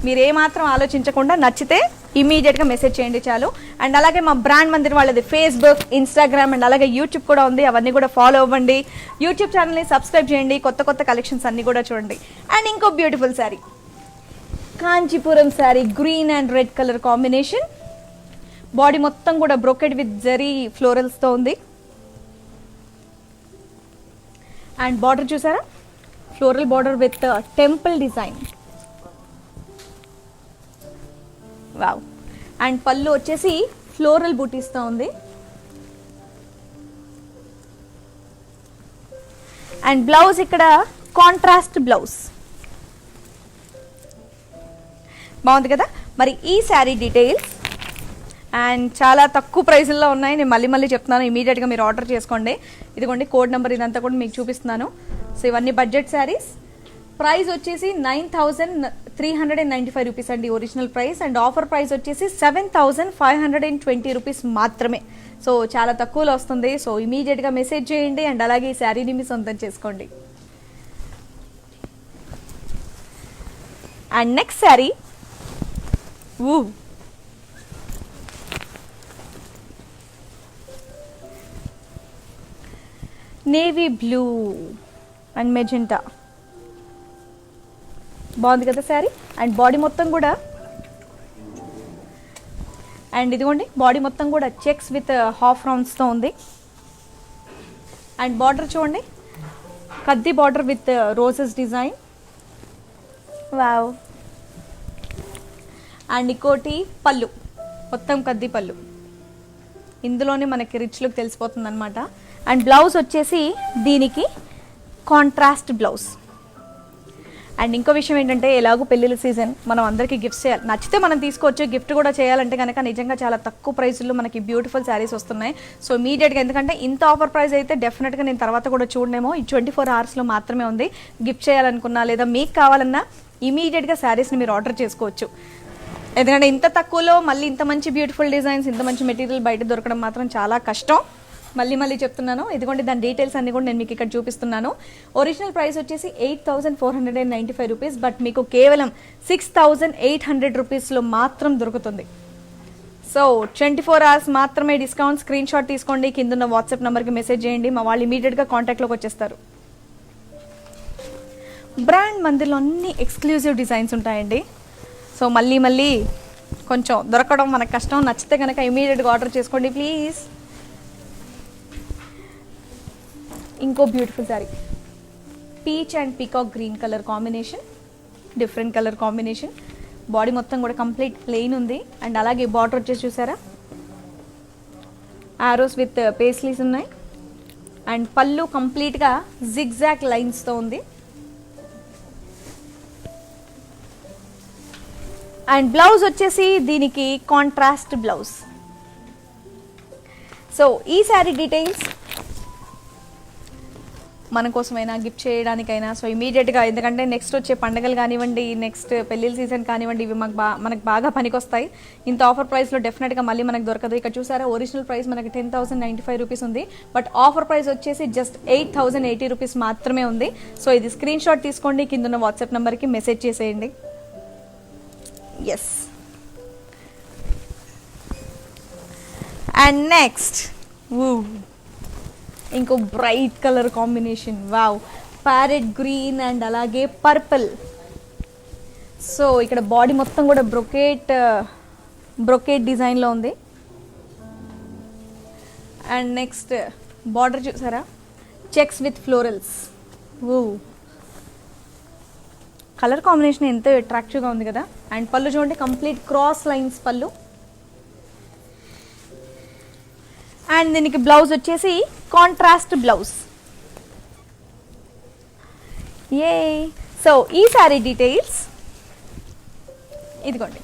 మీరు ఏమాత్రం ఆలోచించకుండా నచ్చితే ఇమీడియట్గా మెసేజ్ చేయండి చాలు. అండ్ అలాగే మా బ్రాండ్ మందిర్ వాళ్ళది ఫేస్బుక్, ఇన్స్టాగ్రామ్ అండ్ అలాగే యూట్యూబ్ కూడా ఉంది. అవన్నీ కూడా ఫాలో అవ్వండి. యూట్యూబ్ ఛానల్ని సబ్స్క్రైబ్ చేయండి. కొత్త కొత్త కలెక్షన్స్ అన్నీ కూడా చూడండి. అండ్ ఇంకో beautiful sari, Kanchipuram sari, green and red colour combination. Body మొత్తం కూడా బ్రోకెడ్ విత్ జరీ ఫ్లోరల్స్తో ఉంది. అండ్ బార్డర్ చూసారా, floral border with temple design. Wow. And పళ్ళు వచ్చేసి ఫ్లోరల్ బూటీస్తో ఉంది. అండ్ బ్లౌజ్ ఇక్కడ కాంట్రాస్ట్ బ్లౌజ్. బాగుంది కదా. మరి ఈ శారీ డీటెయిల్స్ అండ్ చాలా తక్కువ ప్రైజుల్లో ఉన్నాయి. నేను మళ్ళీ మళ్ళీ చెప్తున్నాను, ఇమీడియట్గా మీరు ఆర్డర్ చేసుకోండి. ఇదిగోండి కోడ్ నెంబర్, ఇదంతా కూడా మీకు చూపిస్తున్నాను. సో ఇవన్నీ బడ్జెట్ శారీస్. ప్రైస్ వచ్చేసి 9,395 రూపీస్ అండి original price. And offer price వచ్చేసి 7,520 రూపీస్ మాత్రమే. సో చాలా తక్కువలో వస్తుంది. సో ఇమీడియట్గా మెసేజ్ చేయండి అండ్ అలాగే ఈ శారీని మీ సొంతం చేసుకోండి. And next sari, navy blue and magenta. బాగుంది కదా శారీ. అండ్ బాడీ మొత్తం కూడా, అండ్ ఇదిగోండి బాడీ మొత్తం కూడా చెక్స్ విత్ హాఫ్ రౌండ్స్తో ఉంది. అండ్ బార్డర్ చూడండి, కద్ది border with roses design. Wow. And ఇంకోటి పళ్ళు, మొత్తం కద్ది పళ్ళు. ఇందులోనే మనకి రిచ్ లుక్ తెలిసిపోతుంది అనమాట. అండ్ బ్లౌజ్ వచ్చేసి దీనికి కాంట్రాస్ట్ బ్లౌజ్. అండ్ ఇంకో విషయం ఏంటంటే, ఎలాగో పెళ్ళిళ్ళ సీజన్, మనం అందరికీ గిఫ్ట్స్ చేయాలి. నచ్చితే మనం తీసుకోవచ్చు. గిఫ్ట్ కూడా చేయాలంటే కనుక నిజంగా చాలా తక్కువ ప్రైస్లో మనకి బ్యూటిఫుల్ శారీస్ వస్తున్నాయి. సో ఇమీడియట్గా, ఎందుకంటే ఇంత ఆఫర్ ప్రైస్ అయితే డెఫినెట్గా నేను తర్వాత కూడా చూడనేమో. ఈ 24 అవర్స్లో మాత్రమే ఉంది. గిఫ్ట్ చేయాలనుకున్నా లేదా మీకు కావాలన్నా ఇమీడియట్గా శారీస్ని మీరు ఆర్డర్ చేసుకోవచ్చు. ఎందుకంటే ఇంత తక్కువలో మళ్ళీ ఇంత మంచి బ్యూటిఫుల్ డిజైన్స్, ఇంత మంచి మెటీరియల్ బయట దొరకడం మాత్రం చాలా కష్టం. మళ్ళీ చెప్తున్నాను. ఇదిగోండి దాని డీటెయిల్స్ అన్ని కూడా నేను మీకు ఇక్కడ చూపిస్తున్నాను. ఒరిజినల్ ప్రైస్ వచ్చేసి 8,495 రూపీస్. బట్ మీకు కేవలం 6,800 రూపీస్లో మాత్రం దొరుకుతుంది. సో 24 అవర్స్ మాత్రమే డిస్కౌంట్. స్క్రీన్ షాట్ తీసుకోండి, కింద వాట్సాప్ నెంబర్కి మెసేజ్ చేయండి. మా వాళ్ళు ఇమీడియట్గా కాంటాక్ట్లోకి వచ్చేస్తారు. బ్రాండ్ మందిర్లో అన్ని ఎక్స్క్లూజివ్ డిజైన్స్ ఉంటాయండి. సో మళ్ళీ కొంచెం దొరకడం మనకు కష్టం. నచ్చితే కనుక ఇమీడియట్గా ఆర్డర్ చేసుకోండి ప్లీజ్. ఇంకో beautiful sari, peach and peacock green colour combination, different colour combination. Body మొత్తం కూడా కంప్లీట్ ప్లెయిన్ ఉంది. అండ్ అలాగే బార్డర్ వచ్చేసి చూసారా, ఆరోస్ విత్ పేస్లీస్ ఉన్నాయి. అండ్ పళ్ళు కంప్లీట్గా జిగ్జాగ్ లైన్స్తో ఉంది. అండ్ బ్లౌజ్ వచ్చేసి దీనికి కాంట్రాస్ట్ బ్లౌజ్. సో ఈ శారీ డీటెయిల్స్ మన కోసమైనా గిఫ్ట్ చేయడానికైనా సో ఇమీడియట్గా, ఎందుకంటే నెక్స్ట్ వచ్చే పండుగలు కానివ్వండి, నెక్స్ట్ పెళ్ళిళ్ళ సీజన్ కానివ్వండి, ఇవి మనకు బాగా పనికొస్తాయి. ఇంత ఆఫర్ ప్రైస్లో డెఫినెట్గా మళ్ళీ మనకు దొరకదు. ఇక్కడ చూసారా, ఒరిజినల్ ప్రైస్ మనకి 10,095 రూపీస్ ఉంది. బట్ ఆఫర్ ప్రైస్ వచ్చేసి జస్ట్ 8,080 రూపీస్ మాత్రమే ఉంది. సో ఇది స్క్రీన్ షాట్ తీసుకోండి, కింద ఉన్న వాట్సాప్ నెంబర్కి మెసేజ్ చేసేయండి. ఎస్. అండ్ నెక్స్ట్ ఇంకో bright colour combination. Wow, parrot green and అలాగే పర్పుల్. సో ఇక్కడ బాడీ మొత్తం కూడా బ్రొకేట్ డిజైన్లో ఉంది. అండ్ నెక్స్ట్ బార్డర్ చూసారా, checks with florals. Colour combination ఎంతో అట్రాక్టివ్గా ఉంది కదా. అండ్ పళ్ళు చూడండి, కంప్లీట్ క్రాస్ లైన్స్ పళ్ళు. అండ్ దీనికి బ్లౌజ్ వచ్చేసి కాంట్రాస్ట్ బ్లౌజ్. ఏ సో ఈ శారీ డీటెయిల్స్ ఇదిగోండి,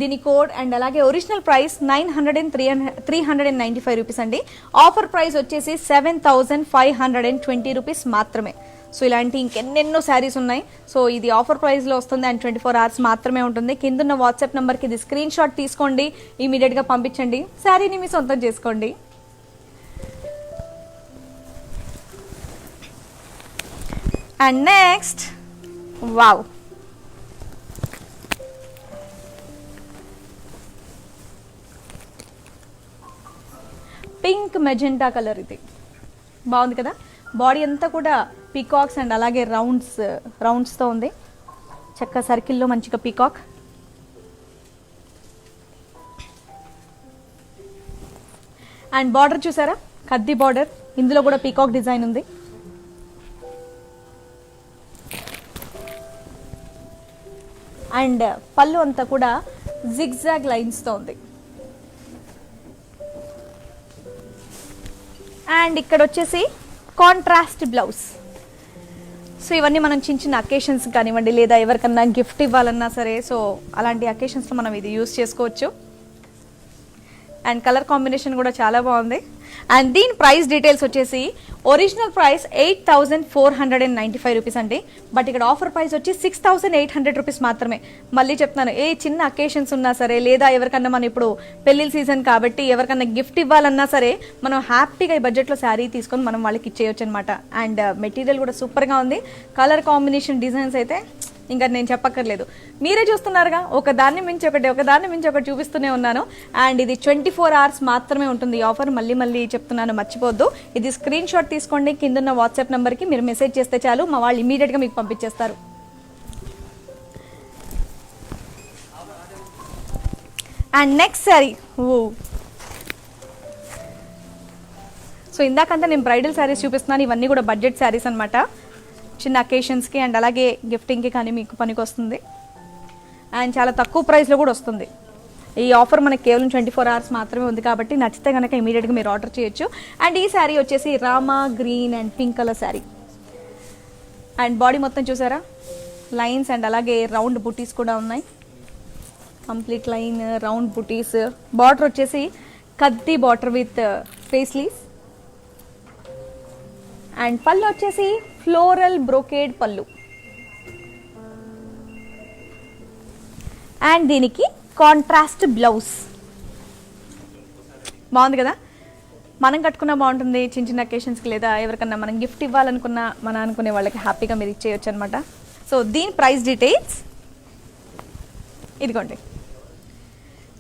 దీని కోడ్ అండ్ అలాగే ఒరిజినల్ ప్రైస్ 395 రూపీస్ అండి. ఆఫర్ ప్రైస్ వచ్చేసి 7,520 రూపీస్ మాత్రమే. సో ఇలాంటి ఇంకెన్నెన్నో శారీస్ ఉన్నాయి. సో ఇది ఆఫర్ ప్రైస్లో వస్తుంది అండ్ 24 అవర్స్ మాత్రమే ఉంటుంది. కిందున్న వాట్సాప్ నెంబర్కి ఇది స్క్రీన్ షాట్ తీసుకోండి, ఇమీడియట్గా పంపించండి, శారీని మీ సొంతం చేసుకోండి. And next, wow, pink magenta colour. ఇది బాగుంది కదా. బాడీ అంతా కూడా పీకాక్స్ అండ్ అలాగే రౌండ్స్తో ఉంది. చక్క సర్కిల్లో మంచిగా పీకాక్. అండ్ బార్డర్ చూసారా, కద్ది బార్డర్. ఇందులో కూడా పీకాక్ డిజైన్ ఉంది. అండ్ పళ్ళు అంతా కూడా జిగ్జాగ్ లైన్స్తో ఉంది. అండ్ ఇక్కడ వచ్చేసి కాంట్రాస్ట్ బ్లౌజ్. సో ఇవన్నీ మనం చిన్న చిన్న అకేషన్స్ కానివ్వండి, లేదా ఎవరికన్నా గిఫ్ట్ ఇవ్వాలన్నా సరే, సో అలాంటి అకేషన్స్లో మనం ఇది యూస్ చేసుకోవచ్చు. అండ్ కలర్ కాంబినేషన్ కూడా చాలా బాగుంది. అండ్ దీని ప్రైస్ డీటెయిల్స్ వచ్చేసి ఒరిజినల్ ప్రైస్ 8,495 రూపీస్ అండి. బట్ ఇక్కడ ఆఫర్ ప్రైస్ వచ్చి 6,800 రూపీస్ మాత్రమే. మళ్ళీ చెప్తున్నాను, ఏ చిన్న అకేషన్స్ ఉన్నా సరే, లేదా ఎవరికన్నా మనం ఇప్పుడు పెళ్లిళ్ళ సీజన్ కాబట్టి ఎవరికన్నా గిఫ్ట్ ఇవ్వాలన్నా సరే, మనం హ్యాపీగా ఈ బడ్జెట్లో శారీ తీసుకొని మనం వాళ్ళకి ఇచ్చేయచ్చు అనమాట. అండ్ మెటీరియల్ కూడా సూపర్గా ఉంది. కలర్ కాంబినేషన్ డిజైన్స్ అయితే ఇంకా నేను చెప్పక్కర్లేదు, మీరే చూస్తున్నారుగా. ఒకదాన్ని మించి ఒకటి చూపిస్తూనే ఉన్నాను. అండ్ ఇది 24 hours మాత్రమే ఉంటుంది ఈ ఆఫర్. మళ్ళీ చెప్తున్నాను, మర్చిపోద్దు. ఇది స్క్రీన్ షాట్ తీసుకోండి, కిందన్న వాట్సాప్ నెంబర్కి మీరు మెసేజ్ చేస్తే చాలు, మా వాళ్ళు ఇమీడియట్గా మీకు పంపించేస్తారు. అండ్ నెక్స్ట్ శారీ, సో ఇందాకంతా నేను బ్రైడల్ శారీస్ చూపిస్తున్నాను. ఇవన్నీ కూడా బడ్జెట్ శారీస్ అనమాట. చిన్న అకేషన్స్కి అండ్ అలాగే గిఫ్టింగ్కి కానీ మీకు పనికి వస్తుంది. అండ్ చాలా తక్కువ ప్రైస్లో కూడా వస్తుంది. ఈ ఆఫర్ మనకి కేవలం 24 hours మాత్రమే ఉంది కాబట్టి నచ్చితే కనుక ఇమీడియట్గా మీరు ఆర్డర్ చేయొచ్చు. అండ్ ఈ శారీ వచ్చేసి Rama green and pink colour sari. And body మొత్తం చూసారా, లైన్స్ అండ్ అలాగే రౌండ్ బుటీస్ కూడా ఉన్నాయి. కంప్లీట్ లైన్ రౌండ్ బుటీస్. బార్డర్ వచ్చేసి కత్తి బార్డర్ విత్ ఫేస్లీస్. అండ్ పళ్ళు వచ్చేసి ఫ్లోరల్ బ్రోకేడ్ పళ్ళు. అండ్ దీనికి కాంట్రాస్ట్ బ్లౌజ్. బాగుంది కదా. మనం కట్టుకున్నా బాగుంటుంది చిన్న చిన్న అకేషన్స్కి, లేదా ఎవరికన్నా మనం గిఫ్ట్ ఇవ్వాలనుకున్నా మన అనుకునే వాళ్ళకి హ్యాపీగా మీరు ఇచ్చేయచ్చు అనమాట. సో దీని ప్రైస్ డీటెయిల్స్ ఇదిగోండి.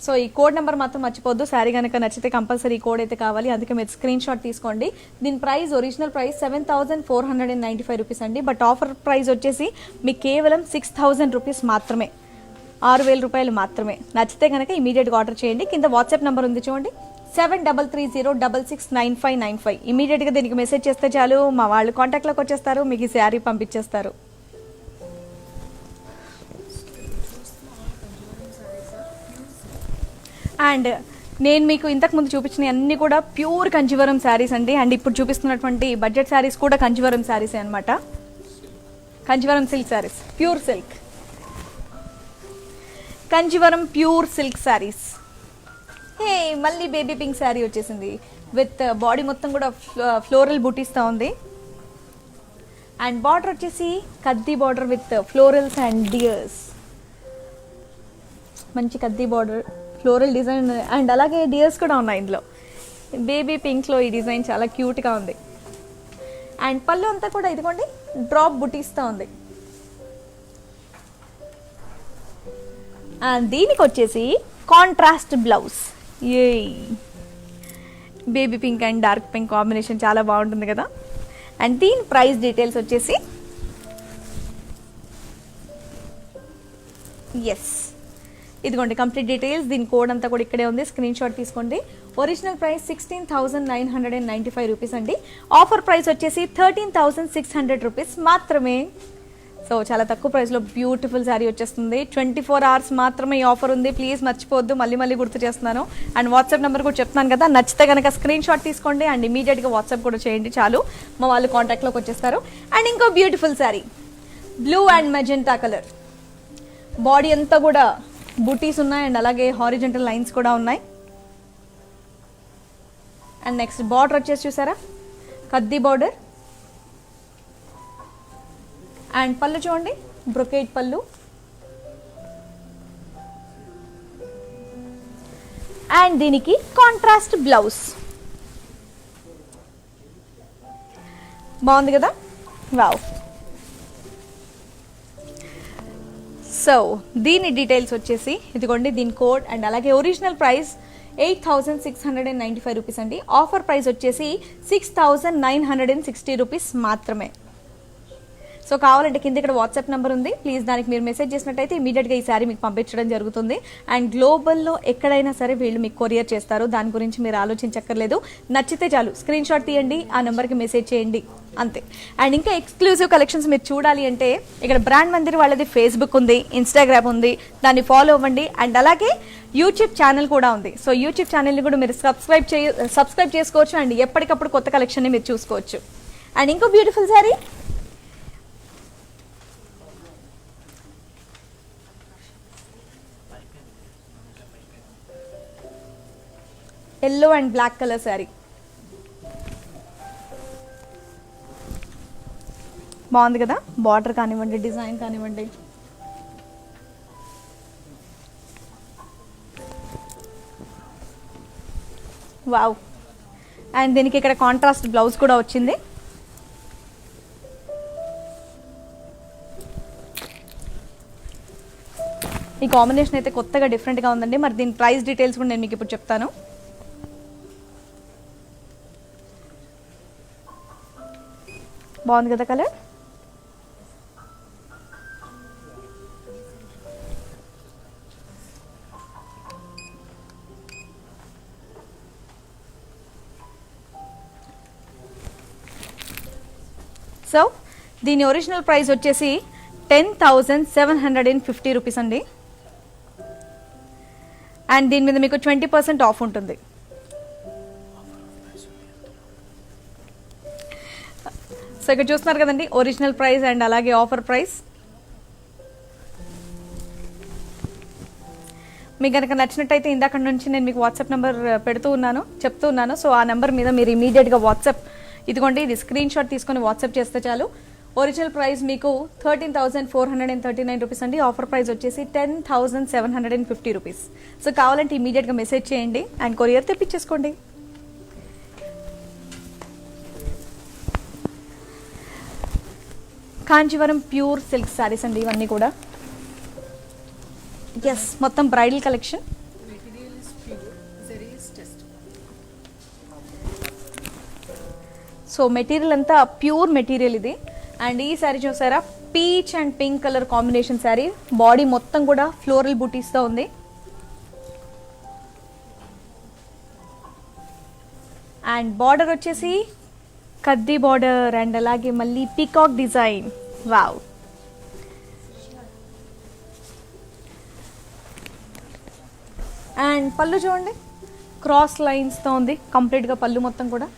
సో ఈ కోడ్ నెంబర్ మాత్రం మర్చిపోద్దు. శారీ కనుక నచ్చితే కంపల్సరీ కోడ్ అయితే కావాలి, అందుకే మీరు స్క్రీన్ షాట్ తీసుకోండి. దీని ప్రైస్ ఒరిజినల్ ప్రైస్ 7,495 రూపీస్ అండి. బట్ ఆఫర్ ప్రైస్ వచ్చేసి మీకు కేవలం 6,000 రూపీస్ మాత్రమే, 6,000 రూపాయలు మాత్రమే. నచ్చితే కనుక ఇమీడియట్గా ఆర్డర్ చేయండి. కింద వాట్సాప్ నెంబర్ ఉంది చూడండి, 7330669595. ఇమీడియట్గా దీనికి మెసేజ్ చేస్తే చాలు, మా వాళ్ళు కాంటాక్ట్లోకి వచ్చేస్తారు, మీకు ఈ శారీ పంపించేస్తారు. అండ్ నేను మీకు ఇంతకుముందు చూపించిన అన్ని కూడా ప్యూర్ కంచివరం శారీస్ అండి. అండ్ ఇప్పుడు చూపిస్తున్నటువంటి బడ్జెట్ శారీస్ కూడా కంచివరం శారీసే అనమాట. Kanchivaram silk saris, pure silk, Kanchivaram pure silk saris. Hey, మళ్ళీ బేబీ పింక్ శారీ వచ్చేసింది విత్ బాడీ మొత్తం కూడా ఫ్లోరల్ బూటీస్తో ఉంది. అండ్ బార్డర్ వచ్చేసి కద్ది border with florals and deers. మంచి కద్ది బార్డర్, ఫ్లోరల్ డిజైన్ అండ్ అలాగే డియర్స్ కూడా ఉన్నాయి ఇందులో. బేబీ పింక్లో ఈ డిజైన్ చాలా క్యూట్గా ఉంది. అండ్ పళ్ళు అంతా కూడా ఇదిగోండి డ్రాప్ బుటీస్తో ఉంది. అండ్ దీనికి వచ్చేసి contrast blouse. A baby pink and dark pink combination చాలా బాగుంటుంది కదా. అండ్ దీని ప్రైస్ డీటెయిల్స్ వచ్చేసి ఇదిగోండి కంప్లీట్ డీటెయిల్స్. దీని కోడ్ అంతా కూడా ఇక్కడే ఉంది, స్క్రీన్ షాట్ తీసుకోండి. ఒరిజినల్ ప్రైస్ 16,995 రూపీస్ అండి. ఆఫర్ ప్రైస్ వచ్చేసి 13,600 రూపీస్ మాత్రమే. సో చాలా తక్కువ ప్రైస్లో బ్యూటిఫుల్ శారీ వచ్చేస్తుంది. 24 hours మాత్రమే ఈ ఆఫర్ ఉంది. ప్లీజ్ మర్చిపోవద్దు, మళ్ళీ గుర్తు చేస్తున్నాను. అండ్ వాట్సాప్ నెంబర్ కూడా చెప్తున్నాను కదా, నచ్చితే కనుక స్క్రీన్ షాట్ తీసుకోండి అండ్ ఇమీడియట్గా వాట్సాప్ కూడా చేయండి చాలు, మా వాళ్ళు కాంటాక్ట్లోకి వచ్చేస్తారు. అండ్ ఇంకో beautiful sari blue and magenta colour. Body అంతా కూడా బూటీస్ ఉన్నాయి అండ్ అలాగే హారిజంటల్ లైన్స్ కూడా ఉన్నాయి. అండ్ నెక్స్ట్ బార్డర్ వచ్చేసి చూసారా, కద్ది బార్డర్. అండ్ పళ్ళు చూడండి, బ్రొకేట్ పళ్ళు. అండ్ దీనికి కాంట్రాస్ట్ బ్లౌజ్. బాగుంది కదా, వావ్. సో దీని డీటెయిల్స్ వచ్చేసి ఇదిగోండి, దీని కోడ్ అండ్ అలాగే ఒరిజినల్ ప్రైస్ 8,695 రూపీస్ అండి. ఆఫర్ ప్రైస్ వచ్చేసి 6,960 రూపీస్ మాత్రమే. సో కావాలంటే కింద ఇక్కడ వాట్సాప్ నెంబర్ ఉంది, ప్లీజ్ దానికి మీరు మెసేజ్ చేసినట్టయితే ఇమీడియట్గా ఈ శారీ మీకు పంపించడం జరుగుతుంది. అండ్ గ్లోబల్లో ఎక్కడైనా సరే వీళ్ళు మీకు కొరియర్ చేస్తారు, దాని గురించి మీరు ఆలోచించక్కర్లేదు. నచ్చితే చాలు స్క్రీన్ షాట్ తీయండి, ఆ నెంబర్కి మెసేజ్ చేయండి, అంతే. అండ్ ఇంకా ఎక్స్క్లూజివ్ కలెక్షన్స్ మీరు చూడాలి అంటే ఇక్కడ బ్రాండ్ మందిర్ వాళ్ళది ఫేస్బుక్ ఉంది, ఇన్స్టాగ్రామ్ ఉంది, దాన్ని ఫాలో అవ్వండి. అండ్ అలాగే యూట్యూబ్ ఛానల్ కూడా ఉంది. సో యూట్యూబ్ ఛానల్ని కూడా మీరు సబ్స్క్రైబ్ చేసుకోవచ్చు అండ్ ఎప్పటికప్పుడు కొత్త కలెక్షన్ని మీరు చూసుకోవచ్చు. అండ్ ఇంకో beautiful sari, yellow and black colour sari, బాగుంది కదా. బార్డర్ కానివ్వండి, డిజైన్ కానివ్వండి, వావ్. అండ్ దీనికి ఇక్కడ కాంట్రాస్ట్ బ్లౌజ్ కూడా వచ్చింది. ఈ కాంబినేషన్ అయితే కొత్తగా డిఫరెంట్గా ఉందండి. మరి దీని ప్రైస్ డీటెయిల్స్ కూడా నేను మీకు ఇప్పుడు చెప్తాను. బాగుంది కదా కలర్. సో దీని ఒరిజినల్ ప్రైస్ వచ్చేసి 10,750 రూపీస్ అండి. అండ్ దీని మీద మీకు 20% ఆఫ్ ఉంటుంది. సో ఇక్కడ చూస్తున్నారు కదండి ఒరిజినల్ ప్రైస్ అండ్ అలాగే ఆఫర్ ప్రైస్. మీకు కనుక నచ్చినట్టయితే ఇందాక నుంచి నేను మీకు వాట్సాప్ నెంబర్ చెప్తూ ఉన్నాను. సో ఆ నెంబర్ మీద మీరు ఇమీడియట్గా వాట్సాప్, ఇదిగోండి ఇది స్క్రీన్ షాట్ తీసుకొని వాట్సాప్ చేస్తే చాలు. ఒరిజినల్ ప్రైస్ మీకు 13,439 రూపీస్ అండి. ఆఫర్ ప్రైస్ వచ్చేసి 10,750 రూపీస్. సో కావాలంటే ఇమీడియట్గా మెసేజ్ చేయండి అండ్ కొరియర్ తెప్పించేసుకోండి. కాంచీవరం ప్యూర్ సిల్క్ శారీస్ అండి ఇవన్నీ కూడా. ఎస్, మొత్తం బ్రైడల్ కలెక్షన్. సో మెటీరియల్ అంతా ప్యూర్ మెటీరియల్ ఇది. అండ్ ఈ శారీ చూసారా, peach and pink colour combination sari. Body మొత్తం కూడా ఫ్లోరల్ బూటీస్తో ఉంది. అండ్ బార్డర్ వచ్చేసి కద్ది బార్డర్ అండ్ అలాగే మళ్ళీ పీకాక్ డిజైన్. వావ్. అండ్ పళ్ళు చూడండి, క్రాస్ లైన్స్తో ఉంది కంప్లీట్గా పళ్ళు మొత్తం కూడా.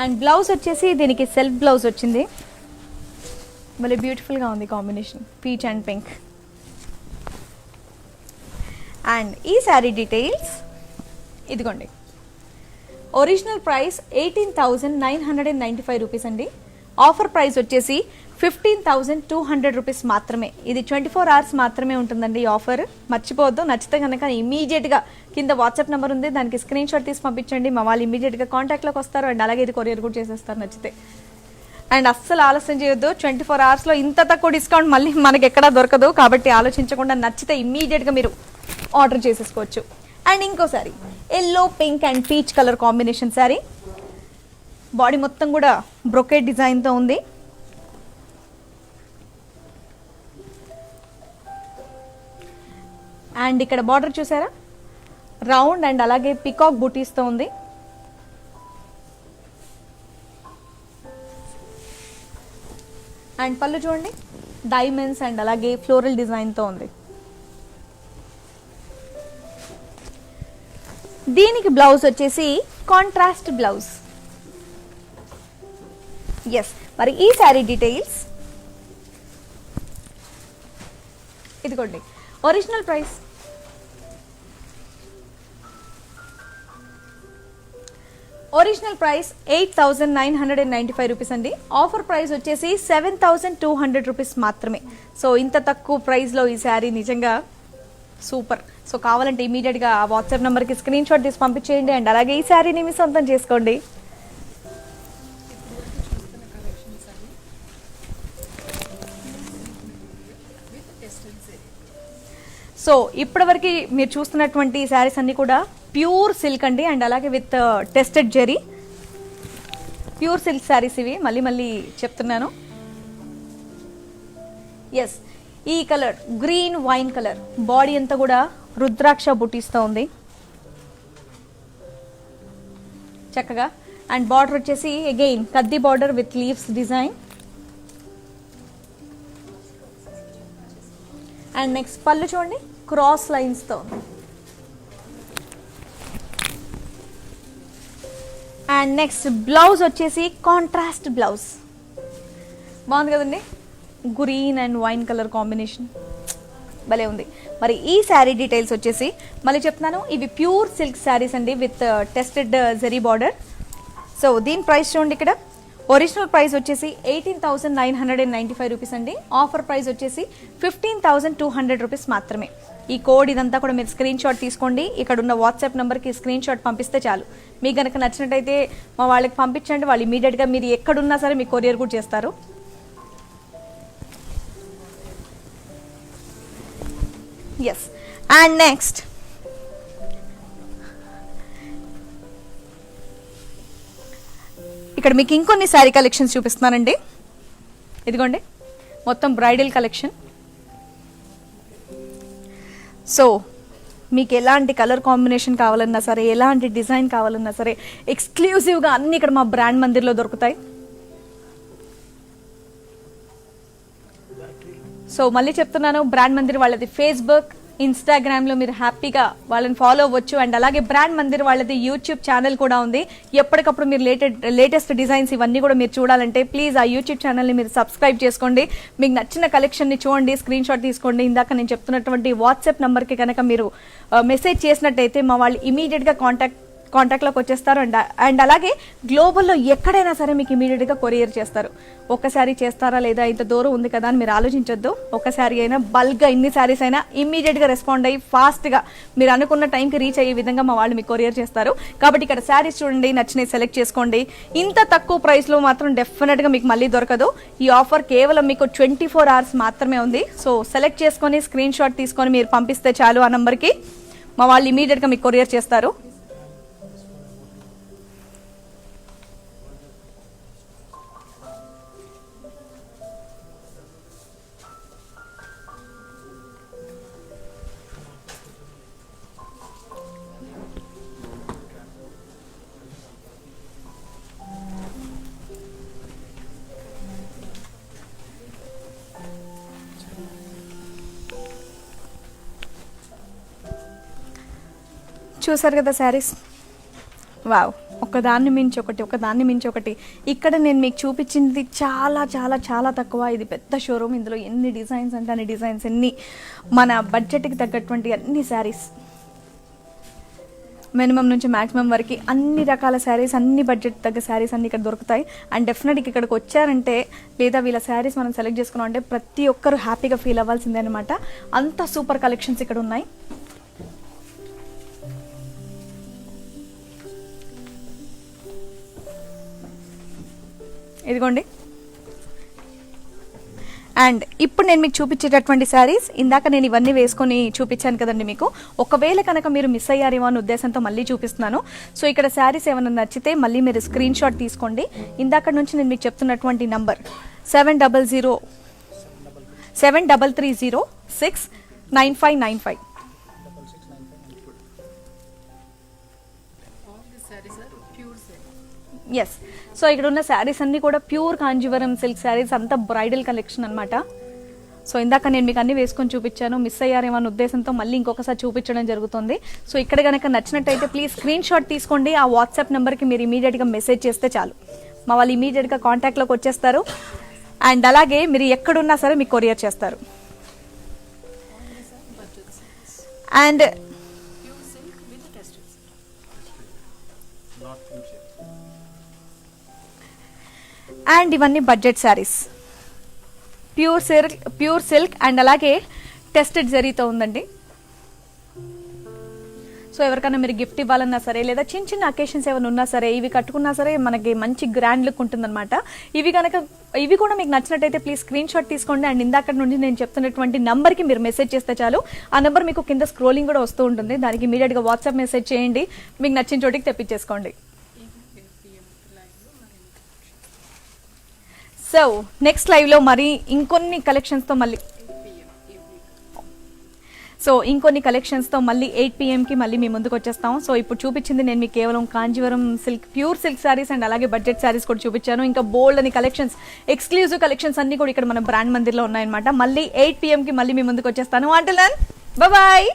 అండ్ బ్లౌజ్ వచ్చేసి దీనికి సెల్ఫ్ బ్లౌజ్ వచ్చింది. భలే బ్యూటిఫుల్గా ఉంది combination, peach and pink. And ఈ శారీ డీటెయిల్స్ ఇదిగోండి. ఒరిజినల్ ప్రైస్ 18,995 రూపీస్ అండి. ఆఫర్ ప్రైస్ వచ్చేసి 15,200 రూపీస్ మాత్రమే. ఇది 24 అవర్స్ మాత్రమే ఉంటుందండి ఈ ఆఫర్. మర్చిపోవద్దు. నచ్చితే కనుక ఇమీడియట్గా కింద వాట్సాప్ నెంబర్ ఉంది, దానికి స్క్రీన్ షాట్ తీసి పంపించండి. మా వాళ్ళు ఇమీడియట్గా కాంటాక్ట్లోకి వస్తారు అండ్ అలాగే ఇది కొరియర్ కూడా చేసేస్తారు నచ్చితే. అండ్ అస్సలు ఆలస్యం చేయొద్దు. 24 అవర్స్లో ఇంత తక్కువ డిస్కౌంట్ మళ్ళీ మనకి ఎక్కడా దొరకదు. కాబట్టి ఆలోచించకుండా నచ్చితే ఇమీడియట్గా మీరు ఆర్డర్ చేసేసుకోవచ్చు. అండ్ ఇంకోసారి yellow pink and peach colour combination sari. Body మొత్తం కూడా బ్రొకెట్ డిజైన్తో ఉంది. అండ్ ఇక్కడ బార్డర్ చూసారా, రౌండ్ అండ్ అలాగే పికాక్ బూటీస్తో ఉంది. అండ్ పళ్ళు చూడండి, డైమండ్స్ అండ్ అలాగే ఫ్లోరల్ డిజైన్తో ఉంది. దీనికి బ్లౌజ్ వచ్చేసి కాంట్రాస్ట్ బ్లౌజ్. ఎస్, మరి ఈ శారీ డీటెయిల్స్ ఇదిగోండి. Original price original price 8,995 rupees అండి. ఆఫర్ ప్రైస్ వచ్చేసి 7,200 రూపీస్ మాత్రమే. సో ఇంత తక్కువ ప్రైస్లో ఈ శారీ నిజంగా సూపర్. సో కావాలంటే ఇమీడియట్గా ఆ వాట్సాప్ నెంబర్కి స్క్రీన్ షాట్ తీసి పంపించేయండి అండ్ అలాగే ఈ శారీని మీ సొంతం చేసుకోండి. సో ఇప్పటివరకు మీరు చూస్తున్నటువంటి శారీస్ అన్ని కూడా ప్యూర్ సిల్క్ అండి, అండ్ అలాగే with tested zari pure silk saris ఇవి. మళ్ళీ మళ్ళీ చెప్తున్నాను. ఎస్, ఈ colour green wine colour, body అంతా కూడా రుద్రాక్ష బుటీస్తో ఉంది చక్కగా. అండ్ బార్డర్ వచ్చేసి అగైన్ కద్ది border with leaves design. And next pallu చూడండి క్రాస్ లైన్స్తో. అండ్ నెక్స్ట్ బ్లౌజ్ వచ్చేసి కాంట్రాస్ట్ బ్లౌజ్, బాగుంది కదండి, green and wine colour combination భలే ఉంది. మరి ఈ శారీ డీటెయిల్స్ వచ్చేసి మళ్ళీ చెప్తున్నాను, ఇవి ప్యూర్ సిల్క్ శారీస్ అండి with tested zari border. So దీని ప్రైస్ చూడండి, ఇక్కడ ఒరిజినల్ ప్రైస్ వచ్చేసి 18,995 రూపీస్ అండి. ఆఫర్ ప్రైస్ వచ్చేసి 15,200 రూపీస్ మాత్రమే. ఈ కోడ్ ఇదంతా కూడా మీరు స్క్రీన్ షాట్ తీసుకోండి, ఇక్కడ ఉన్న వాట్సాప్ నెంబర్కి స్క్రీన్ షాట్ పంపిస్తే చాలు. మీకు కనుక నచ్చినట్టయితే మా వాళ్ళకి పంపించండి, వాళ్ళు ఇమీడియట్గా మీరు ఎక్కడున్నా సరే మీకు కొరియర్ కూడా చేస్తారు. ఎస్, అండ్ నెక్స్ట్ ఇక్కడ మీకు ఇంకొన్ని శారీ కలెక్షన్స్ చూపిస్తున్నానండి. ఇదిగోండి మొత్తం బ్రైడల్ కలెక్షన్. సో మీకు ఎలాంటి కలర్ కాంబినేషన్ కావాలన్నా సరే, ఎలాంటి డిజైన్ కావాలన్నా సరే, ఎక్స్క్లూజివ్గా అన్ని ఇక్కడ మా బ్రాండ్ మందిర్లో దొరుకుతాయి. సో మళ్ళీ చెప్తున్నాను, బ్రాండ్ మందిర్ వాళ్ళది ఫేస్బుక్, ఇన్స్టాగ్రామ్లో మీరు హ్యాపీగా వాళ్ళని ఫాలో అవ్వచ్చు. అండ్ అలాగే బ్రాండ్ మందిర్ వాళ్ళది యూట్యూబ్ ఛానల్ కూడా ఉంది. ఎప్పటికప్పుడు మీరు లేటెస్ట్ డిజైన్స్ ఇవన్నీ కూడా మీరు చూడాలంటే ప్లీజ్ ఆ యూట్యూబ్ ఛానల్ని మీరు సబ్స్క్రైబ్ చేసుకోండి. మీకు నచ్చిన కలెక్షన్ని చూడండి, స్క్రీన్ షాట్ తీసుకోండి. ఇందాక నేను చెప్తున్నటువంటి వాట్సాప్ నెంబర్కి కనుక మీరు మెసేజ్ చేసినట్టయితే మా వాళ్ళు ఇమీడియట్గా కాంటాక్ట్లోకి వచ్చేస్తారు. అండ్ అలాగే గ్లోబల్లో ఎక్కడైనా సరే మీకు ఇమీడియట్గా కొరియర్ చేస్తారు. ఒక్కసారి చేస్తారా లేదా, ఇంత దూరం ఉంది కదా అని మీరు ఆలోచించొద్దు. ఒకసారి అయినా బల్క్గా ఇన్ని శారీస్ అయినా ఇమీడియట్గా రెస్పాండ్ అయ్యి ఫాస్ట్గా మీరు అనుకున్న టైంకి రీచ్ అయ్యే విధంగా మా వాళ్ళు మీకు కొరియర్ చేస్తారు. కాబట్టి ఇక్కడ శారీస్ చూడండి, నచ్చినవి సెలెక్ట్ చేసుకోండి. ఇంత తక్కువ ప్రైస్లో మాత్రం డెఫినెట్గా మీకు మళ్ళీ దొరకదు. ఈ ఆఫర్ కేవలం మీకు 24 hours మాత్రమే ఉంది. సో సెలెక్ట్ చేసుకొని స్క్రీన్ షాట్ తీసుకొని మీరు పంపిస్తే చాలు ఆ నెంబర్కి, మా వాళ్ళు ఇమీడియట్గా మీకు కొరియర్ చేస్తారు. చూసారు కదా శారీస్, వావ్, ఒకదాన్ని మించి ఒకటి. ఇక్కడ నేను మీకు చూపించింది చాలా చాలా చాలా తక్కువ. ఇది పెద్ద షోరూమ్, ఇందులో ఎన్ని డిజైన్స్ అంటే అన్ని డిజైన్స్, ఎన్ని మన బడ్జెట్కి తగ్గటువంటి అన్ని శారీస్, మినిమం నుంచి మ్యాక్సిమం వరకు అన్ని రకాల శారీస్, అన్ని బడ్జెట్ తగ్గ శారీస్ అన్ని ఇక్కడ దొరుకుతాయి. అండ్ డెఫినెట్గా ఇక్కడికి వచ్చారంటే లేదా వీళ్ళ శారీస్ మనం సెలెక్ట్ చేసుకున్నాం అంటే ప్రతి ఒక్కరు హ్యాపీగా ఫీల్ అవ్వాల్సిందే అనమాట. అంత సూపర్ కలెక్షన్స్ ఇక్కడ ఉన్నాయి. ఇదిగోండి. అండ్ ఇప్పుడు నేను మీకు చూపించేటటువంటి శారీస్, ఇందాక నేను ఇవన్నీ వేసుకొని చూపించాను కదండి మీకు. ఒకవేళ కనుక మీరు మిస్ అయ్యారేమో అనే ఉద్దేశంతో మళ్ళీ చూపిస్తున్నాను. సో ఇక్కడ శారీస్ ఏమైనా నచ్చితే మళ్ళీ మీరు స్క్రీన్ షాట్ తీసుకోండి. ఇందాక నుంచి నేను మీకు చెప్తున్నటువంటి నంబర్ 7330695995. ఎస్, సో ఇక్కడ ఉన్న శారీస్ అన్నీ కూడా ప్యూర్ కాంజీవరం సిల్క్ శారీస్, అంతా బ్రైడల్ కలెక్షన్ అనమాట. సో ఇందాక నేను మీకు అన్ని వేసుకొని చూపించాను, మిస్ అయ్యారేమో అన్న ఉద్దేశంతో మళ్ళీ ఇంకొకసారి చూపించడం జరుగుతుంది. సో ఇక్కడ కనుక నచ్చినట్టయితే ప్లీజ్ స్క్రీన్ షాట్ తీసుకోండి. ఆ వాట్సాప్ నెంబర్కి మీరు ఇమీడియట్గా మెసేజ్ చేస్తే చాలు, మా వాళ్ళు ఇమీడియట్గా కాంటాక్ట్లోకి వచ్చేస్తారు. అండ్ అలాగే మీరు ఎక్కడున్నా సరే మీకు కొరియర్ చేస్తారు. అండ్ అండ్ ఇవన్నీ budget saris, pure silk and అలాగే టెస్టెడ్ జరీతో ఉందండి. సో ఎవరికైనా మీరు గిఫ్ట్ ఇవ్వాలన్నా సరే, లేదా చిన్న చిన్న అకేషన్స్ ఏమైనా ఉన్నా సరే, ఇవి కట్టుకున్నా సరే మనకి మంచి గ్రాండ్ లుక్ ఉంటుందన్నమాట. ఇవి కూడా మీకు నచ్చినట్టయితే ప్లీజ్ స్క్రీన్ షాట్ తీసుకోండి. అండ్ ఇందాక నుండి నేను చెప్తున్నటువంటి నంబర్కి మీరు మెసేజ్ చేస్తే చాలు. ఆ నెంబర్ మీకు కింద స్క్రోలింగ్ కూడా వస్తూ ఉంటుంది. దానికి ఇమీడియట్గా వాట్సాప్ మెసేజ్ చేయండి, మీకు నచ్చిన చోటికి తెప్పించేసుకోండి. సో నెక్స్ట్ లైవ్లో మరి ఇంకొన్ని కలెక్షన్స్తో మళ్ళీ 8 PM మళ్ళీ మీ ముందుకు వచ్చేస్తాం. సో ఇప్పుడు చూపించింది నేను మీకు కేవలం Kanjeevaram pure silk saris and అలాగే బడ్జెట్ శారీస్ కూడా చూపించాను. ఇంకా బోల్డ్ అని కలెక్షన్స్, ఎక్స్క్లూజివ్ కలెక్షన్స్ అన్ని కూడా ఇక్కడ మన బ్రాండ్ మందిర్లో ఉన్నాయన్నమాట. మళ్ళీ 8 PM మళ్ళీ మీ ముందుకు వచ్చేస్తాను. Until then bye bye.